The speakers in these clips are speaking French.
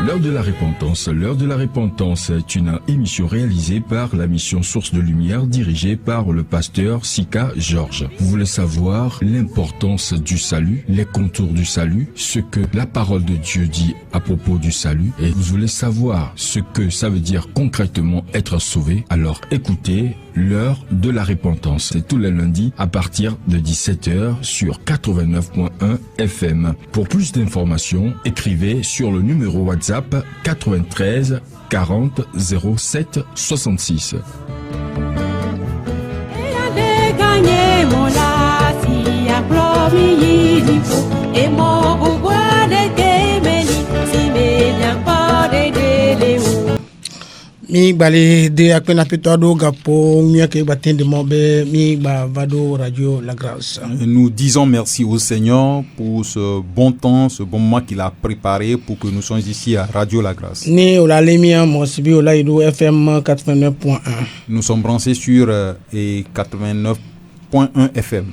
L'heure de la repentance. L'heure de la repentance est une émission réalisée par la mission Source de Lumière dirigée par le pasteur Sika Georges. Vous voulez savoir l'importance du salut, les contours du salut, ce que la parole de Dieu dit à propos du salut, et vous voulez savoir ce que ça veut dire concrètement être sauvé, alors écoutez l'heure de la repentance. C'est tous les lundis à partir de 17h sur 89.1 FM. Pour plus d'informations, écrivez sur le numéro WhatsApp 93 40 07 66. Mi bale de akpena pitado gapo mi ke batende mobe mi ba vado radio La Grâce. Nous disons merci au Seigneur pour ce bon temps, ce bon moment qu'il a préparé pour que nous soyons ici à Radio La Grâce. Ni ola lemia mo sibi ola ido FM 89.1. Nous sommes branchés sur 89.1 FM.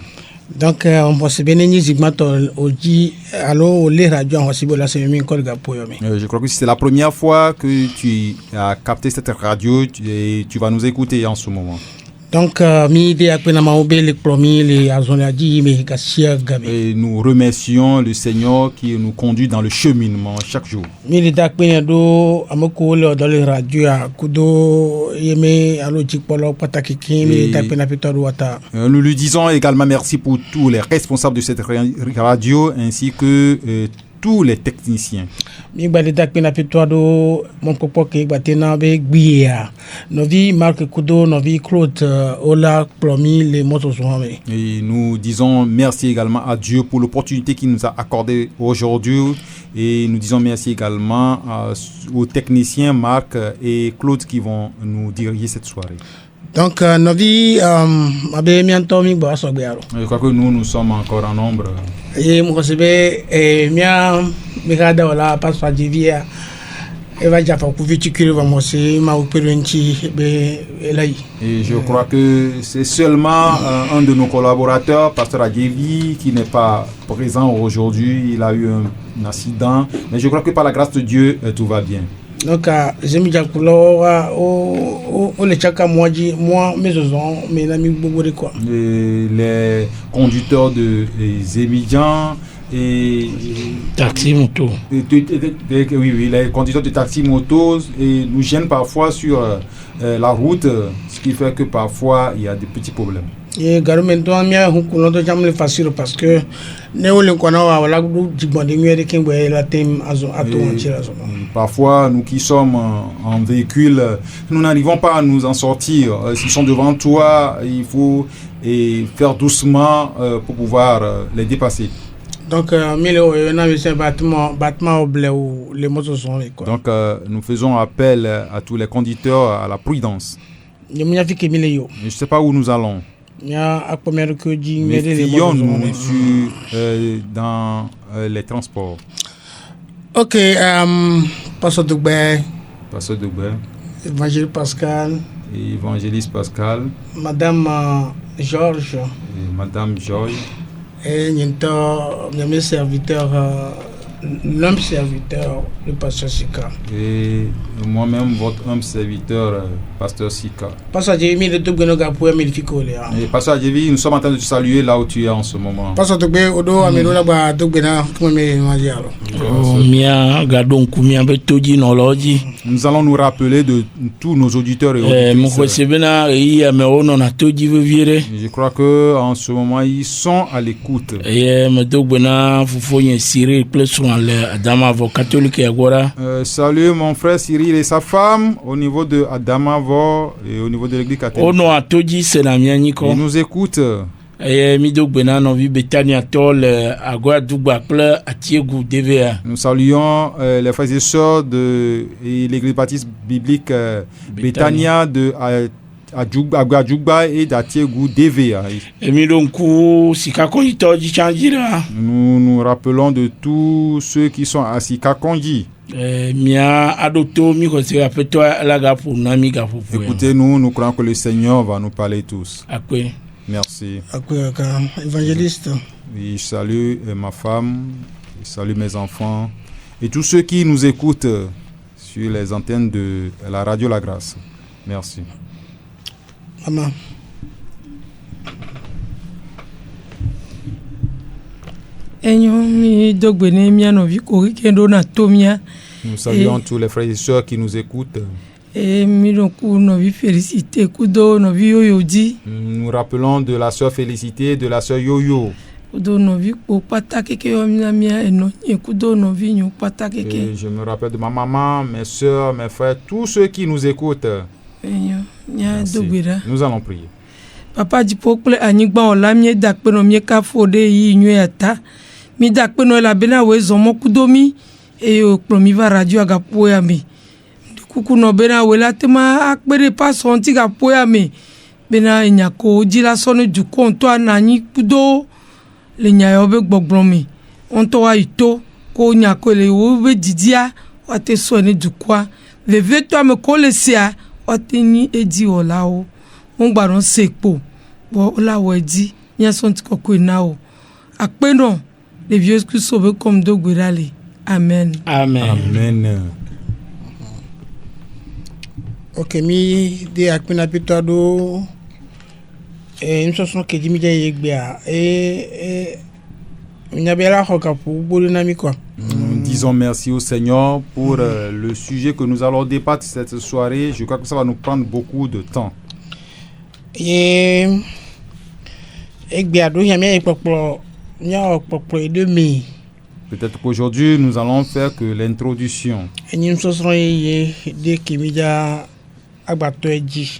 Donc on peut se bénir zigmato oji allo les radios on sibi ola semi ko gapo yo mi. Je crois que c'est la première fois que tu as capté cette radio et tu vas nous écouter en ce moment. Donc mi de akpena ma obele promis les azona di me kasia gabe. Et nous remercions le Seigneur qui nous conduit dans le cheminement chaque jour. Mi de akpena do amoko le dans les radios kudo yeme allo jikpolo pataki kimi de akpena pitado wata. Nous lui disons également merci pour tous les responsables de cette radio ainsi que tous les techniciens. Mi bale dakpena pitado mon popo ke batena be gbia. Novi Marc Kudo, novi Claude Ola promis les motos zoame. Et nous disons merci également à Dieu pour l'opportunité qu'il nous a accordée aujourd'hui et nous disons merci également aux techniciens Marc et Claude qui vont nous diriger cette soirée. Donc novi abe mianto mi ba so gbearo. Je crois que nous sommes encore en nombre. Et mo sebe mia mi kada wala pastor Divia eva jafa ku viticule va mo se ma operenchi be elai. Et je crois que c'est seulement un de nos collaborateurs, pasteur Adjevi, qui n'est pas présent aujourd'hui. Il a eu un accident, mais je crois que par la grâce de Dieu tout va bien. Donc j'aime jakulo o le chaka moi maison mais la mi bobo de quoi. Les conducteurs de Zémidian et taxi moto. Oui, les conducteurs de taxi moto et nous gênent parfois sur la route, ce qui fait que parfois il y a des petits problèmes. Et garmento amia hukuno to jamle facile parce que néo kona wala du jibande miere kembo la tem azo ato anchira zo. Parfois nous qui sommes en véhicule, nous n'arrivons pas à nous en sortir. S'ils sont devant toi, il faut faire doucement pour pouvoir les dépasser. Donc bâtiment au blé où les motos sont quoi. Donc nous faisons appel à tous les conducteurs à la prudence. Je ne sais pas où nous allons. Mais fions-nous dans les transports. Ok, Pasteur Dougbe. Pasteur Dougbe. Évangéliste Pascal. Madame Georges. Et Madame Georges. Et notre serviteur, l'homme serviteur, le pasteur Sika. Et moi-même, votre homme serviteur, pasteur Sika. Pasteur Jérémy, le Toubé Noga pour Amérifico. Et pasteur Jérémy, nous sommes en train de te saluer là où tu es en ce moment. Pasteur Toubé, Odo, Amélola, Ba, Toubé, comme nous allons nous rappeler de tous nos auditeurs et auditrices. Je crois que en ce moment, ils sont à l'écoute. Salut mon frère Cyril et sa femme au niveau de Adamavo et au niveau de l'église catholique. Ils nous écoutent. Nous saluons les frères et sœurs de l'église baptiste biblique Bethania de Agwadjugba et d'Atiegou DVA. Nous nous rappelons de tous ceux qui sont à Sikakonji. Écoutez-nous, nous croyons que le Seigneur va nous parler tous. Merci. Évangéliste. Oui, je salue ma femme, je salue mes enfants et tous ceux qui nous écoutent sur les antennes de la radio La Grâce. Merci. Amen. Nous saluons tous les frères et sœurs qui nous écoutent. Nous rappelons de la sœur Félicité et de la sœur Yo-Yo. Et je me rappelle de ma maman, mes sœurs, mes frères, tous ceux qui nous écoutent. Merci. Nous allons prier. Papa Dipokle Anigba Olamie Dakpeno Mieka Fode yi Nyueta. Mi Dakpeno la bena we zomo kudomi e oklomiva radio agapoya mi. Kuku no bena we la tema akpere pason ti gapoya mi. Bena nyako jila sonu juko onto anani kudo le nyayo be gbogblon onto wa ito ko nyako le wo be didia wa te so ni jukwa veve to me ko le sia wa te ni eji ola o mon gbaron sepo bo ola wo eji nya son ti koko ina o apeno les vieux qui sauvent comme dogurale. Amen. Amen. Amen. Ok, mi de akpena pitado une chanson que Jimmy Yegbea et disons merci au Seigneur pour le sujet que nous allons débattre cette soirée. Je crois que ça va nous prendre beaucoup de temps. Peut-être qu'aujourd'hui nous allons faire que l'introduction.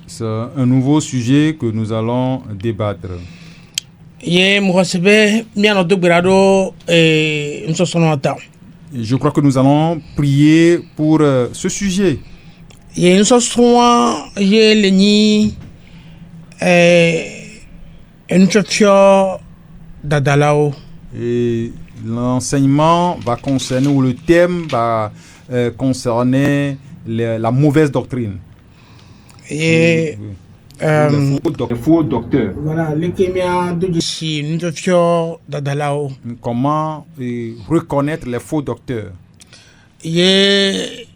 C'est un nouveau sujet que nous allons débattre. Je crois que nous allons prier pour ce sujet. Et l'enseignement va concerner, ou le thème va concerner la mauvaise doctrine. Et faux docteur. Voilà, comment reconnaître les faux docteurs? C'est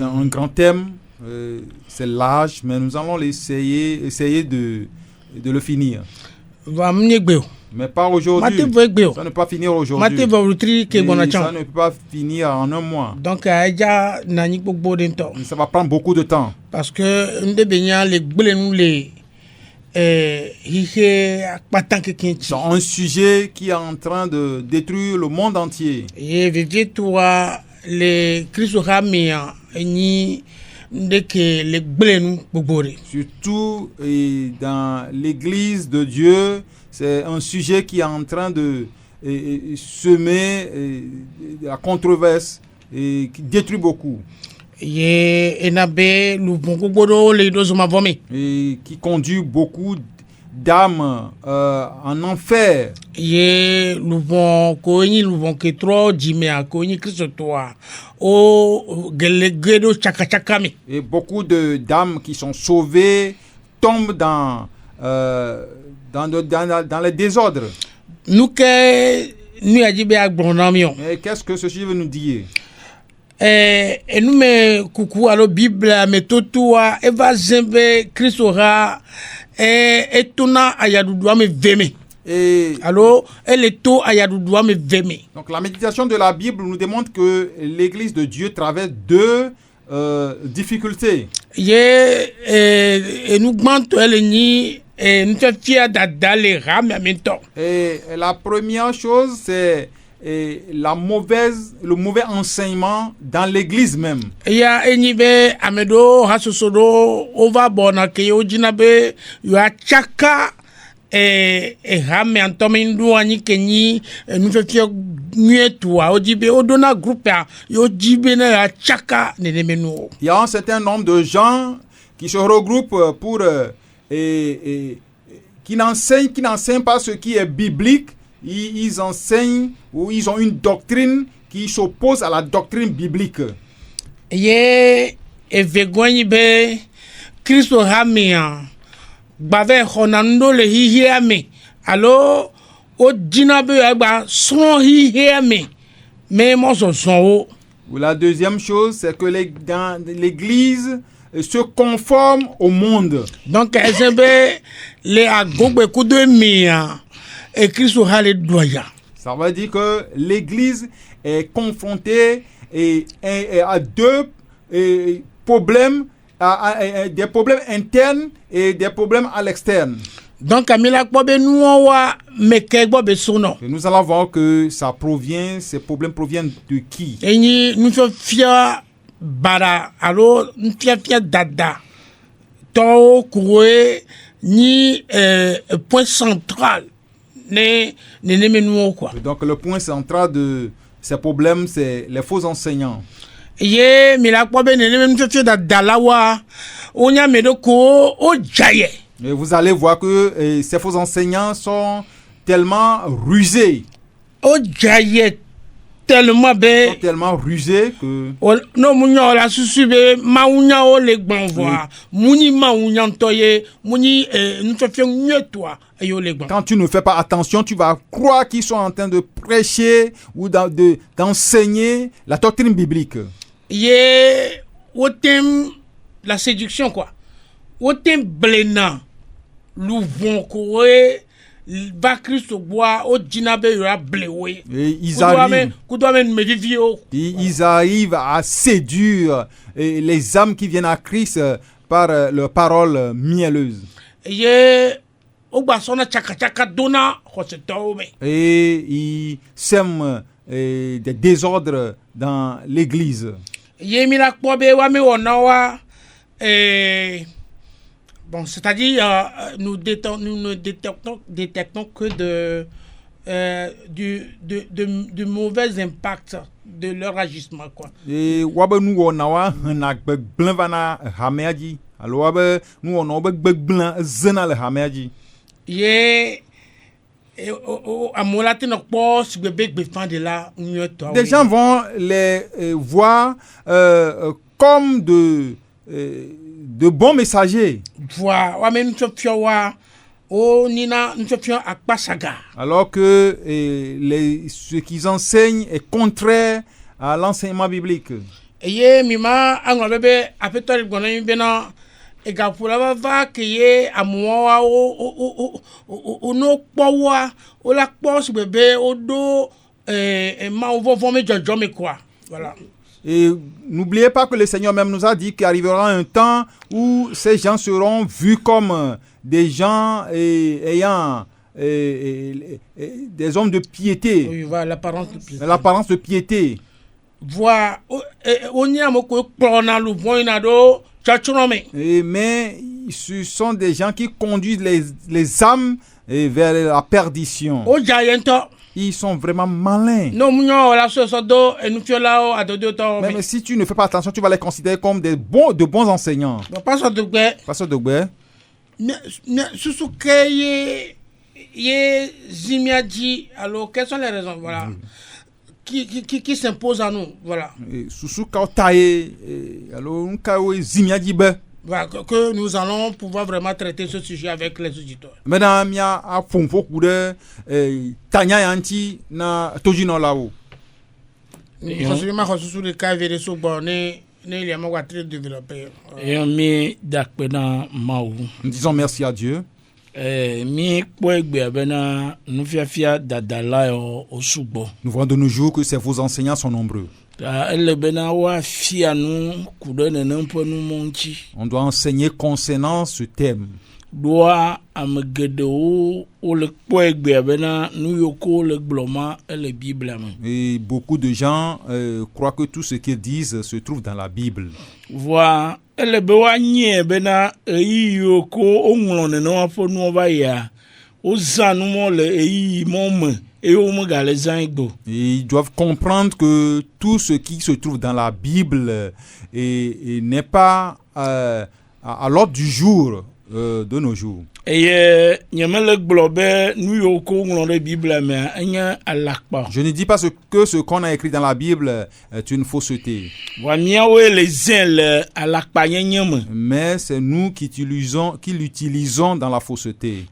un grand thème, c'est l'âge, mais nous allons essayer de le finir. Mais pas aujourd'hui. Ça ne peut pas finir aujourd'hui. Ça ne peut pas finir en un mois. Donc, ça va prendre beaucoup de temps. Parce que c'est un sujet qui est en train de détruire le monde entier. Surtout dans l'église de Dieu. C'est un sujet qui est en train de semer la controverse et qui détruit beaucoup. Et qui conduit beaucoup d'âmes en enfer. Et beaucoup d'âmes qui sont sauvées tombent dans les désordres. Mais qu'est-ce que ceci veut nous dire? Et nous me coucou à la Bible mais tout eva zembe Christora et tuna ayadoudwa me veme. Alors elle est tout ayadoudwa me veme. Donc la méditation de la Bible nous démontre que l'église de Dieu traverse deux difficultés. Et nous demandons elle ni et la première chose, c'est le mauvais enseignement dans l'église même. Il y a un certain nombre de gens qui se regroupent pour qui n'enseignent pas ce qui est biblique. Ils enseignent ou ils ont une doctrine qui s'oppose à la doctrine biblique. gbave honando le hihiame alo o dinabe agba son hihiame mais mo so son. La deuxième chose, c'est que dans l'église se conforme au monde. Donc les agogbe kudo mia et Christ hale doya. Ça veut dire que l'église est confrontée à deux problèmes, des problèmes internes et des problèmes à l'externe. Donc nous allons voir que ces problèmes proviennent de qui? Nous sommes fiers bara alors nous sommes fiers dada to koué ni point central quoi. Donc le point central de ces problèmes, c'est les faux enseignants. Et vous allez voir que ces faux enseignants sont tellement rusés. Tellement rusés que non munya la susube maunya o le gbanvoa muni maunya toye muni nous fait mieux toi ayo le gban. Quand tu ne fais pas attention, tu vas croire qu'ils sont en train de prêcher ou d'enseigner la doctrine biblique. Yé otem la séduction quoi. Otem blena louvon koé va Christ bois au dinabe yura blewe. Ils arrivent à séduire les âmes qui viennent à Christ par leur parole mielleuse. Et ils sèment des désordres dans l'église. Bon, c'est-à-dire, nous ne détectons que du mauvais impact de leur agissement, quoi. Et des gens vont les voir comme de bons messagers. Alors que ce qu'ils enseignent est contraire à l'enseignement biblique. Voilà. Et n'oubliez pas que le Seigneur même nous a dit qu'il arrivera un temps où ces gens seront vus comme des gens ayant des hommes de piété. Oui, voilà, l'apparence de piété. L'apparence de piété. Mais ce sont des gens qui conduisent les âmes vers la perdition. Ils sont vraiment malins. Mais si tu ne fais pas attention, tu vas les considérer comme de bons enseignants. Pasteur Dogbe. Alors, quelles sont les raisons? Voilà. Qui s'impose à nous? Voilà. Voilà, que nous allons pouvoir vraiment traiter ce sujet avec les auditeurs. Mesdames, nous disons merci à Dieu. Nous voyons de nos jours que ces faux enseignants sont nombreux. On doit enseigner concernant ce thème. Et beaucoup de gens croient que tout ce qu'ils disent se trouve dans la Bible. Et ils doivent comprendre que tout ce qui se trouve dans la Bible n'est pas à l'ordre du jour de nos jours. Je ne dis pas que ce qu'on a écrit dans la Bible est une fausseté. Mais c'est nous qui l'utilisons dans la fausseté.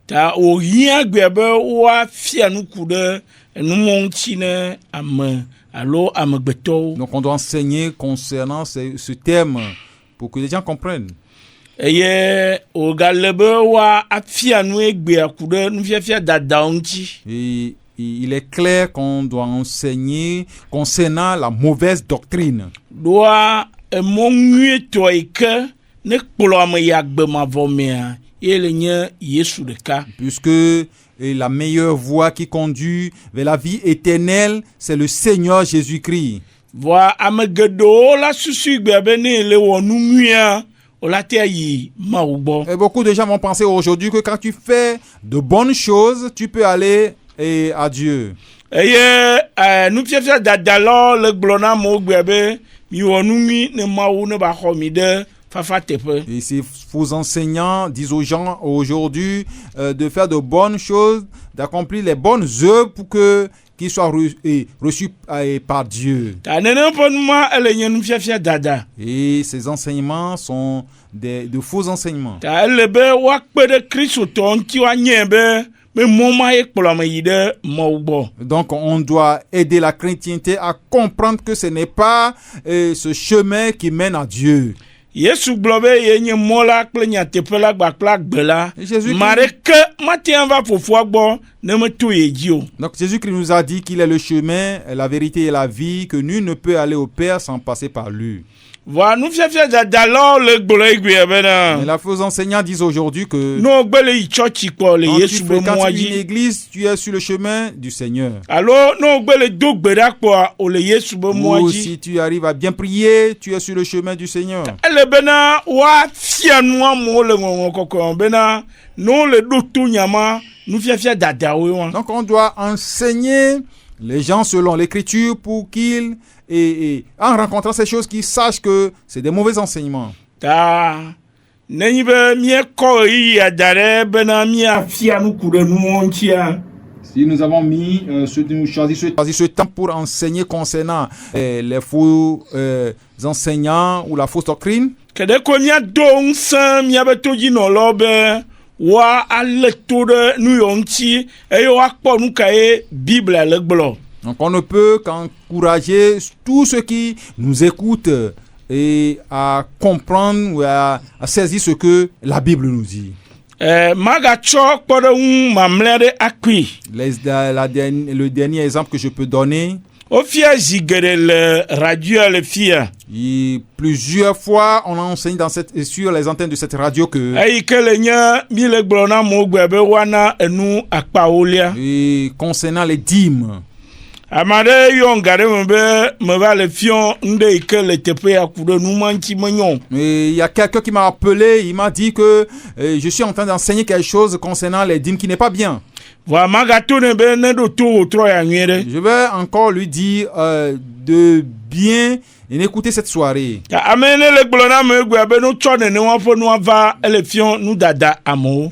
Donc on doit enseigner concernant ce thème pour que les gens comprennent. Et il est clair qu'on doit enseigner concernant la mauvaise doctrine. Puisque la meilleure voie qui conduit vers la vie éternelle, c'est le Seigneur Jésus-Christ. Et beaucoup de gens vont penser aujourd'hui que quand tu fais de bonnes choses, tu peux aller à Dieu. Et ces faux enseignants disent aux gens aujourd'hui de faire de bonnes choses, d'accomplir les bonnes œuvres pour que qu'ils soient reçus par Dieu. Et ces enseignements sont de faux enseignements. Donc on doit aider la chrétienté à comprendre que ce n'est pas ce chemin qui mène à Dieu. Jésus Donc Jésus-Christ nous a dit qu'il est le chemin, la vérité et la vie, que nul ne peut aller au Père sans passer par lui. Mais la faux enseignants disent aujourd'hui que quand tu fréquentes une église, tu es sur le chemin du Seigneur. Ou si tu arrives à bien prier, tu es sur le chemin du Seigneur. Donc on doit enseigner les gens selon l'Écriture pour qu'ils et en rencontrant ces choses, qu'ils sachent que c'est des mauvais enseignements. Si nous avons choisi ce temps pour enseigner concernant les faux enseignants ou la fausse doctrine, donc on ne peut qu'encourager tous ceux qui nous écoutent et à comprendre ou à saisir ce que la Bible nous dit. Le dernier exemple que je peux donner, et plusieurs fois on a enseigné sur les antennes de cette radio que et concernant les dîmes, il y a quelqu'un qui m'a appelé, il m'a dit que je suis en train d'enseigner quelque chose concernant les dîmes qui n'est pas bien. Je vais encore lui dire de bien écouter cette soirée.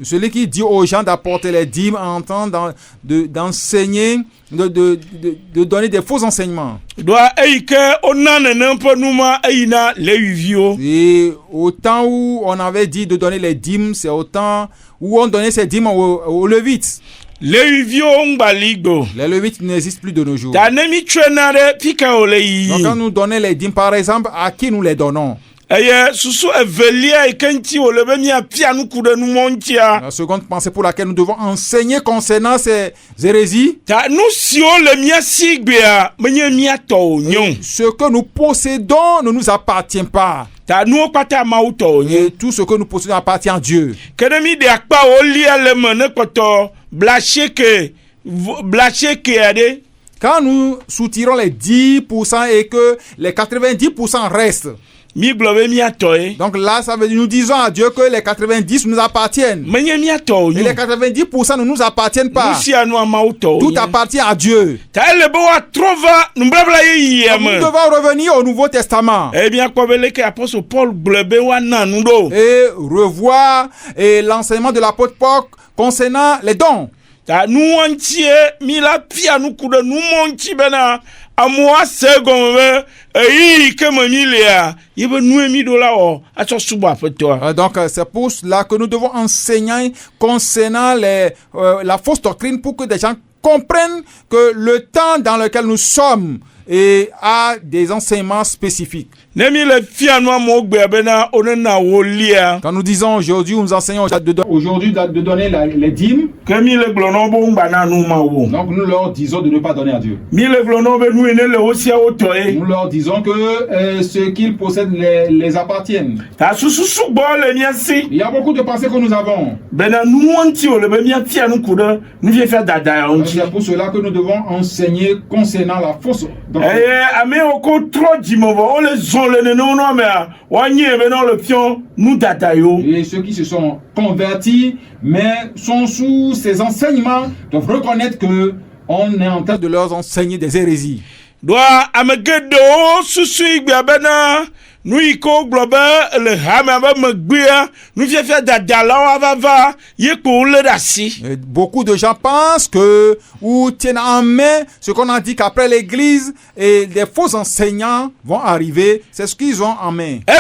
Celui qui dit aux gens d'apporter les dîmes en train d'enseigner, de donner des faux enseignements. Et au temps où on avait dit de donner les dîmes, c'est au temps où on donnait ces dîmes aux Lévites. Les Lévites n'existent plus de nos jours. Donc quand nous donnons les dîmes, par exemple, à qui nous les donnons? La seconde pensée pour laquelle nous devons enseigner concernant ces hérésies, ce que nous possédons ne nous appartient pas. Et tout ce que nous possédons appartient à Dieu. Quand nous soutirons les 10% et que les 90% restent, Donc là, ça veut dire nous disons à Dieu que les 90 nous appartiennent. Et les 90% ne nous appartiennent pas. Tout appartient à Dieu. Donc, nous devons revenir au Nouveau Testament. Et revoir l'enseignement de l'apôtre Paul concernant les dons. Donc c'est pour cela que nous devons enseigner concernant la fausse doctrine pour que des gens comprennent que le temps dans lequel nous sommes a des enseignements spécifiques. Quand nous disons aujourd'hui, nous enseignons aujourd'hui de donner les dîmes. Donc nous leur disons de ne pas donner à Dieu. Nous leur disons que ce qu'ils possèdent les appartiennent. Il y a beaucoup de pensées que nous avons. C'est pour cela que nous devons enseigner concernant la fausse doctrine. Et ceux qui se sont convertis mais sont sous ces enseignements doivent reconnaître que on est en train de leur enseigner des hérésies. Beaucoup de gens pensent que ou tiennent en main ce qu'on a dit qu'après l'église et des faux enseignants vont arriver, c'est ce qu'ils ont en main. Non,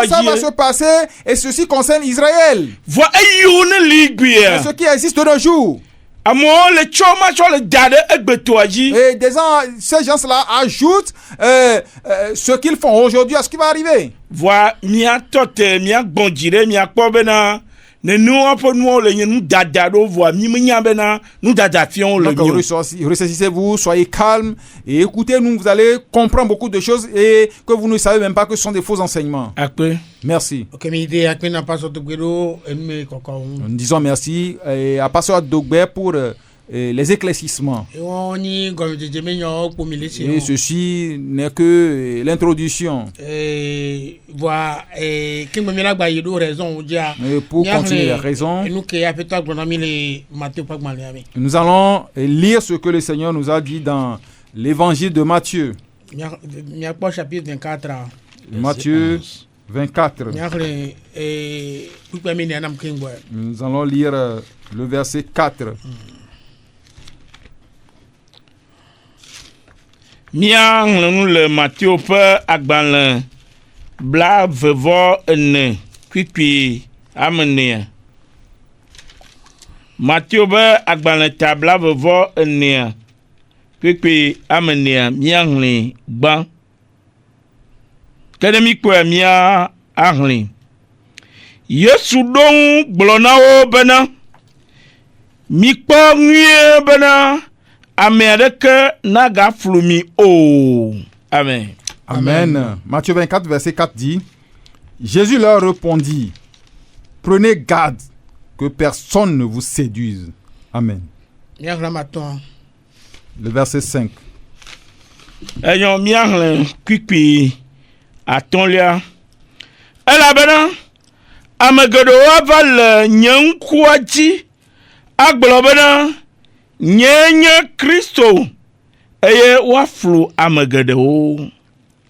ça va se passer et ceci concerne Israël. Ce qui existe de nos jours. Et ces gens-là ajoutent ce qu'ils font aujourd'hui à ce qui va arriver. Donc ressaisissez-vous, soyez calmes et écoutez-nous, vous allez comprendre beaucoup de choses et que vous ne savez même pas que ce sont des faux enseignements. Merci. Nous disons merci à Pasteur Dogbe pour les éclaircissements. Et ceci n'est que l'introduction. Et pour continuer la raison, nous allons lire ce que le Seigneur nous a dit dans l'évangile de Matthieu. Matthieu 24. Nous allons lire le verset 4. Mia ŋlɔnu le Matthieu ƒe agbalẽ blavevɔ-ene kpikpi amenea. Matthieu ƒe agbalẽ ta blavevɔ-enea kpikpi amenea mia ŋlẽ gbã. Ke ne mi kpɔe mia ahlẽ. Yesu ɖo ŋu gblɔ na wo bena mikpɔ nyuie bena Amen. Amen. Matthieu 24, verset 4 dit, Jésus leur répondit, prenez garde que personne ne vous séduise. Amen. Le verset 5.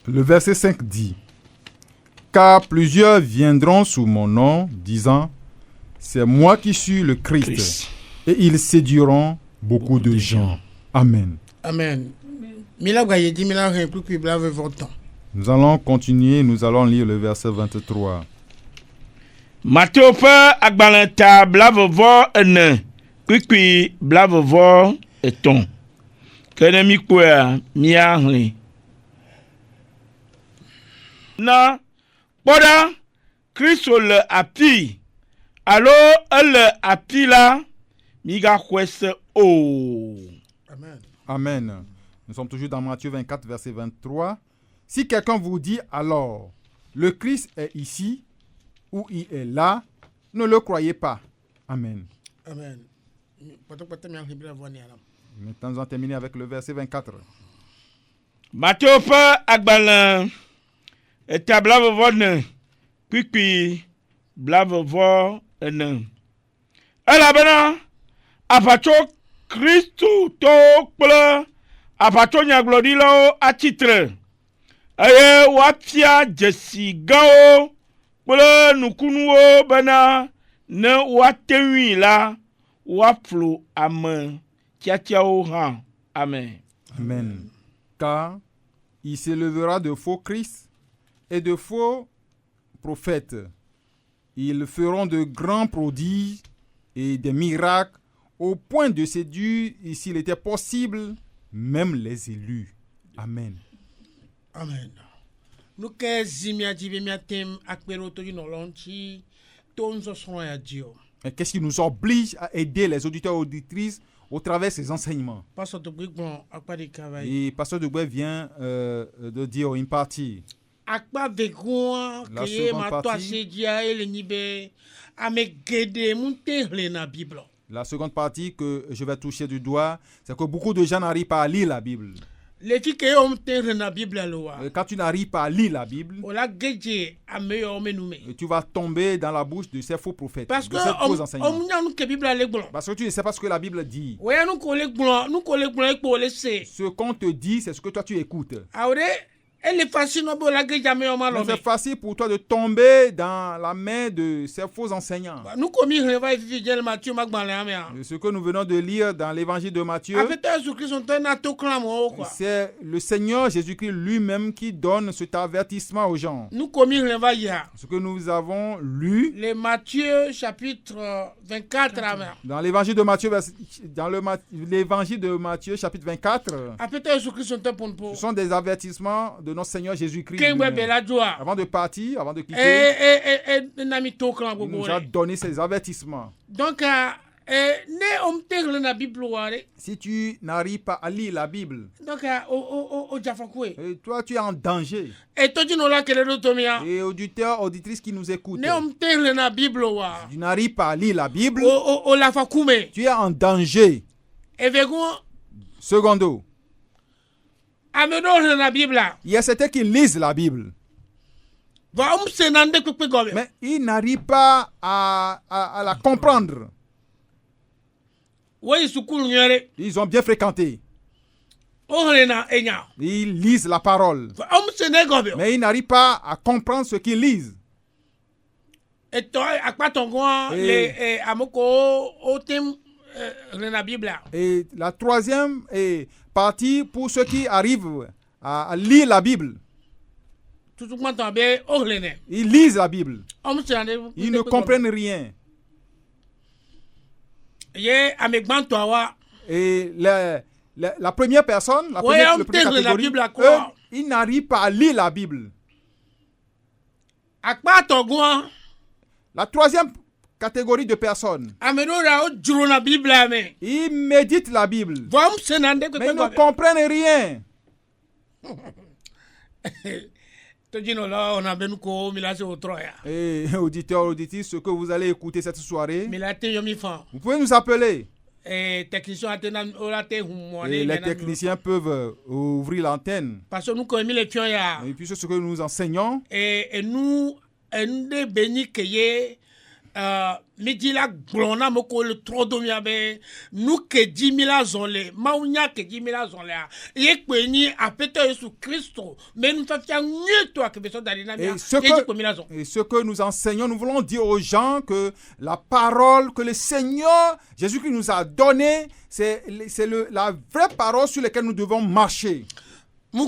Le verset 5 dit, car plusieurs viendront sous mon nom, disant, c'est moi qui suis le Christ. Et ils séduiront beaucoup de gens. Amen. Amen. Nous allons continuer, nous allons lire le verset 23. Matthieu agbalenta blavevɔ ene. Kpikpi blavevɔ etɔ̃. Kene mi kpɔa miahlẽ. Na kpɔɖa Kristo le afi alo ele afi la migaxɔe se o. Amen. Amen. Nous sommes toujours dans Matthieu 24, verset 23. Si quelqu'un vous dit alors, le Christ est ici ou il est là, ne le croyez pas. Amen. Amen. Maintenant, nous allons terminer avec le verset 24. Matthieu pa agbala etabla vovone kwinkwi bla vovo ene. Elabena apacho Kristu to kple apacho nyaglodilo a titre. Aye wapia jesi gao kple nukunuwo bena ne watewi la waflo ame tiatiao ha. Amen. Amen. Car il s'élèvera de faux Christ et de faux prophètes. Ils feront de grands prodiges et des miracles au point de séduire, s'il était possible, même les élus. Amen. Amen. Nous qu'est-ce qui nous oblige à aider les auditeurs et auditrices au travers de ces enseignements? Et Pasteur Degoué vient de dire une partie. La seconde partie que je vais toucher du doigt, c'est que beaucoup de gens n'arrivent pas à lire la Bible. Quand tu n'arrives pas à lire la Bible, tu vas tomber dans la bouche de ces faux prophètes, de ces faux enseignants. Parce que tu ne sais pas ce que la Bible dit. Ce qu'on te dit, c'est ce que toi tu écoutes. C'est facile pour toi de tomber dans la main de ces faux enseignants. Ce que nous venons de lire dans l'évangile de Matthieu, c'est le Seigneur Jésus-Christ lui-même qui donne cet avertissement aux gens. Ce que nous avons lu chapitre 24, dans l'évangile de Matthieu, l'évangile de Matthieu chapitre 24, ce sont des avertissements de notre Seigneur Jésus-Christ. Avant de partir, avant de quitter, il nous a donné ces avertissements. Donc, si tu n'arrives pas à lire la Bible, toi tu es en danger. Et auditeurs, auditrices qui nous écoutent, tu n'arrives pas à lire la Bible, tu es en danger. Secondo, il y a certains qui lisent la Bible, mais ils n'arrivent pas à la comprendre. Ils ont bien fréquenté. Ils lisent la parole, mais ils n'arrivent pas à comprendre ce qu'ils lisent. Et la troisième partie, pour ceux qui arrivent à lire la Bible, ils lisent la Bible, ils ne comprennent rien. Et la première personne, la première catégorie, ils n'arrivent pas à lire la Bible. La troisième catégorie de personnes, ils méditent la Bible, mais ils ne comprennent rien. Et auditeurs, auditrices, ce que vous allez écouter cette soirée, vous pouvez nous appeler. Et les techniciens peuvent ouvrir l'antenne. Et puis ce que nous enseignons, et nous bénis midila glona moko le trodomia be nous que 10,000 zonle maunya que 10,000 zonle ye kweni apete Jésus Christ mais nous faisons mieux toi que besoin d'aller na et ce que nous enseignons, nous voulons dire aux gens que la parole que le Seigneur Jésus-Christ nous a donnée, c'est la vraie parole sur laquelle nous devons marcher. Et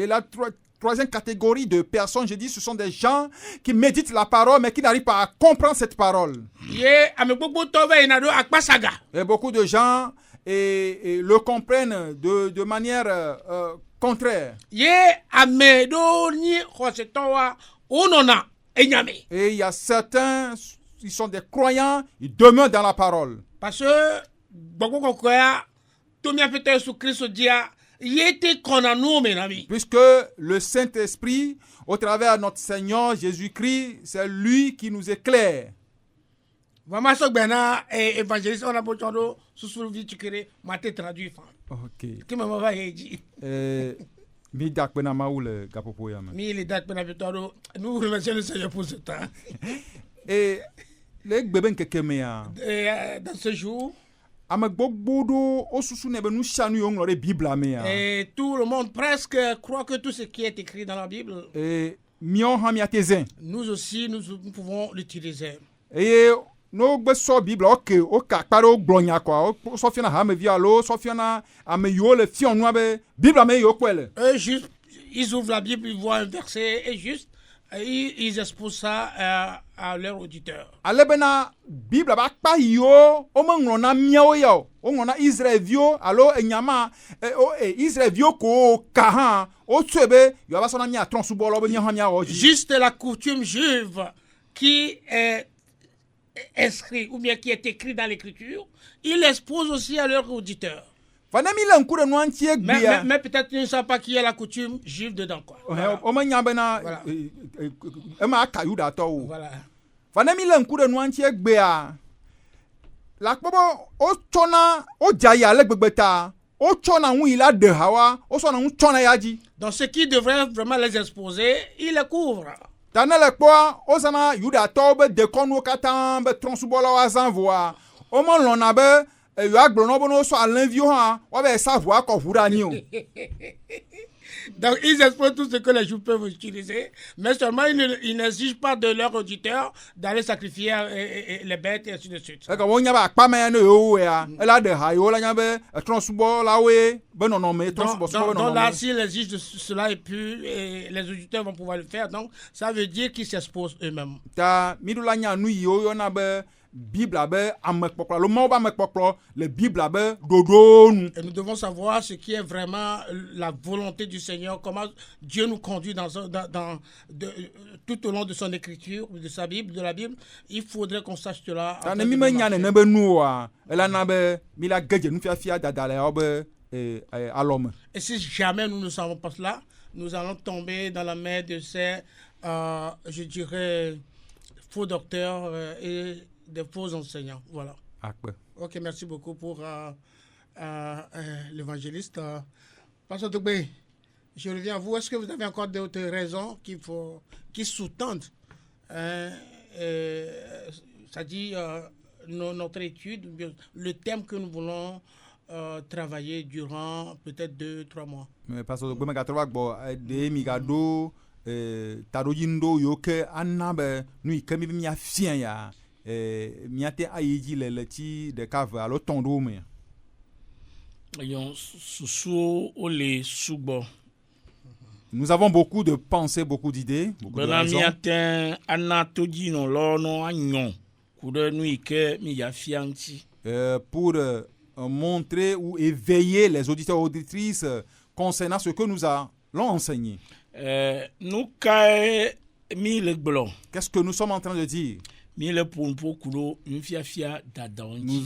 la troisième catégorie de personnes, je dis, ce sont des gens qui méditent la parole mais qui n'arrivent pas à comprendre cette parole. Et beaucoup de gens le comprennent de manière contraire. Et il y a certains, ils sont des croyants, ils demeurent dans la parole. Parce que puisque le Saint-Esprit, au travers de notre Seigneur Jésus-Christ, c'est lui qui nous éclaire. Vraiment, ce bena évangéliste, on a besoin de sous vie tu crées, maté traduit. Ok. Qui me va dire. Mi dak bena maoule gapopo ya. Mi le dak bena vitoro. Nous remercions le Seigneur pour ce temps. Et les bébés que kemea. Dans ce jour. Ame gbogbo osusu ne be nu chanu yo ngore Bible amea. Et tout le monde presque croit que tout ce qui est écrit dans la Bible. Et mion ha miatezin. Nous aussi nous pouvons l'utiliser. Et no gbe so Bible ok o ka pare o glonya kwa o so fiona ha me vi alo so fiona ame yo le fion no be Bible ame yo kwele. Juste ils ouvrent la Bible, ils voient un verset et juste ils exposent ça à leurs auditeurs. Alebena Bible ba pa yo o mo na miao yo o ngona Israel vio alo enyama Israel vio ko ka han o tsebe yo ba so na mia tron subolo be nya ha mia o. Juste la coutume juive qui est inscrit ou bien qui est écrit dans l'écriture, ils l'exposent aussi à leurs auditeurs. Mais peut-être qu'ils ne savent pas qui est la coutume juive dedans. Quoi. Voilà. Donc ce qui devrait vraiment les exposer, ils les couvrent. Tanele kwa osana yuda tobe de konu katambe tronsubola wazanvoa omo lona be yo agbono bono so alenvio ha wa be savoir ko hurani o. Donc ils exposent tout ce que les Juifs peuvent utiliser, mais seulement ils n'exigent pas de leurs auditeurs d'aller sacrifier les bêtes et ainsi de suite. Donc donc là, s'ils exigent de cela et puis les auditeurs vont pouvoir le faire, donc ça veut dire qu'ils s'exposent eux-mêmes. Bible le Bible et nous devons savoir ce qui est vraiment la volonté du Seigneur, comment Dieu nous conduit tout au long de son écriture, de sa Bible, de la Bible. Il faudrait qu'on sache cela. Et si jamais nous ne savons pas cela, nous allons tomber dans la main de ces, je dirais, faux docteurs et des faux enseignants. Voilà. Ok, merci beaucoup pour l'évangéliste. Pasteur Togbé, je reviens à vous. Est-ce que vous avez encore d'autres raisons qui sous-tendent c'est-à-dire notre étude, le thème que nous voulons travailler durant peut-être 2-3 mois? Pasteur Togbé, tarojindo yoke anabe nui kemi mi afien ya miate ayiji leleti de cave alo tondo me yon susu ole subo. Nous avons beaucoup de pensées, beaucoup d'idées, beaucoup de raisons. Pour montrer ou éveiller les auditeurs et auditrices concernant ce que nous allons enseigner. Qu'est-ce que nous sommes en train de dire? Nous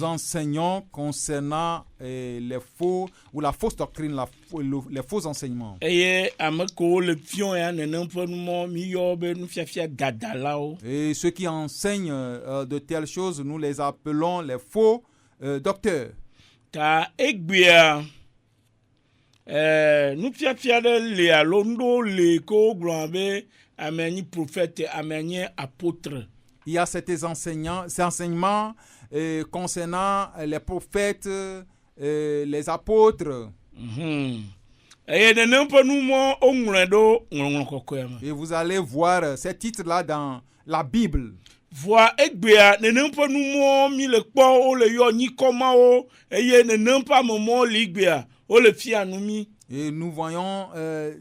enseignons concernant les faux ou la fausse doctrine, les faux enseignements. Et ceux qui enseignent de telles choses, nous les appelons les faux docteurs. Nous les alondo les prophètes, apôtres. Il y a ces enseignements concernant les prophètes, les apôtres. Et vous allez voir ces titres-là dans la Bible. Et nous voyons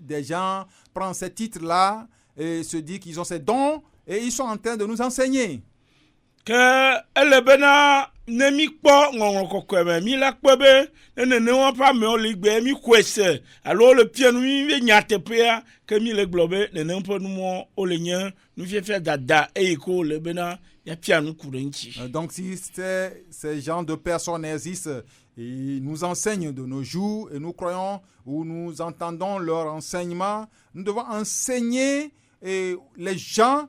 des gens prendre ces titres-là et se dire qu'ils ont ces dons et ils sont en train de nous enseigner. Donc si ces gens de personnes existent et nous enseignent de nos jours et nous croyons ou nous entendons leur enseignement, nous devons enseigner les gens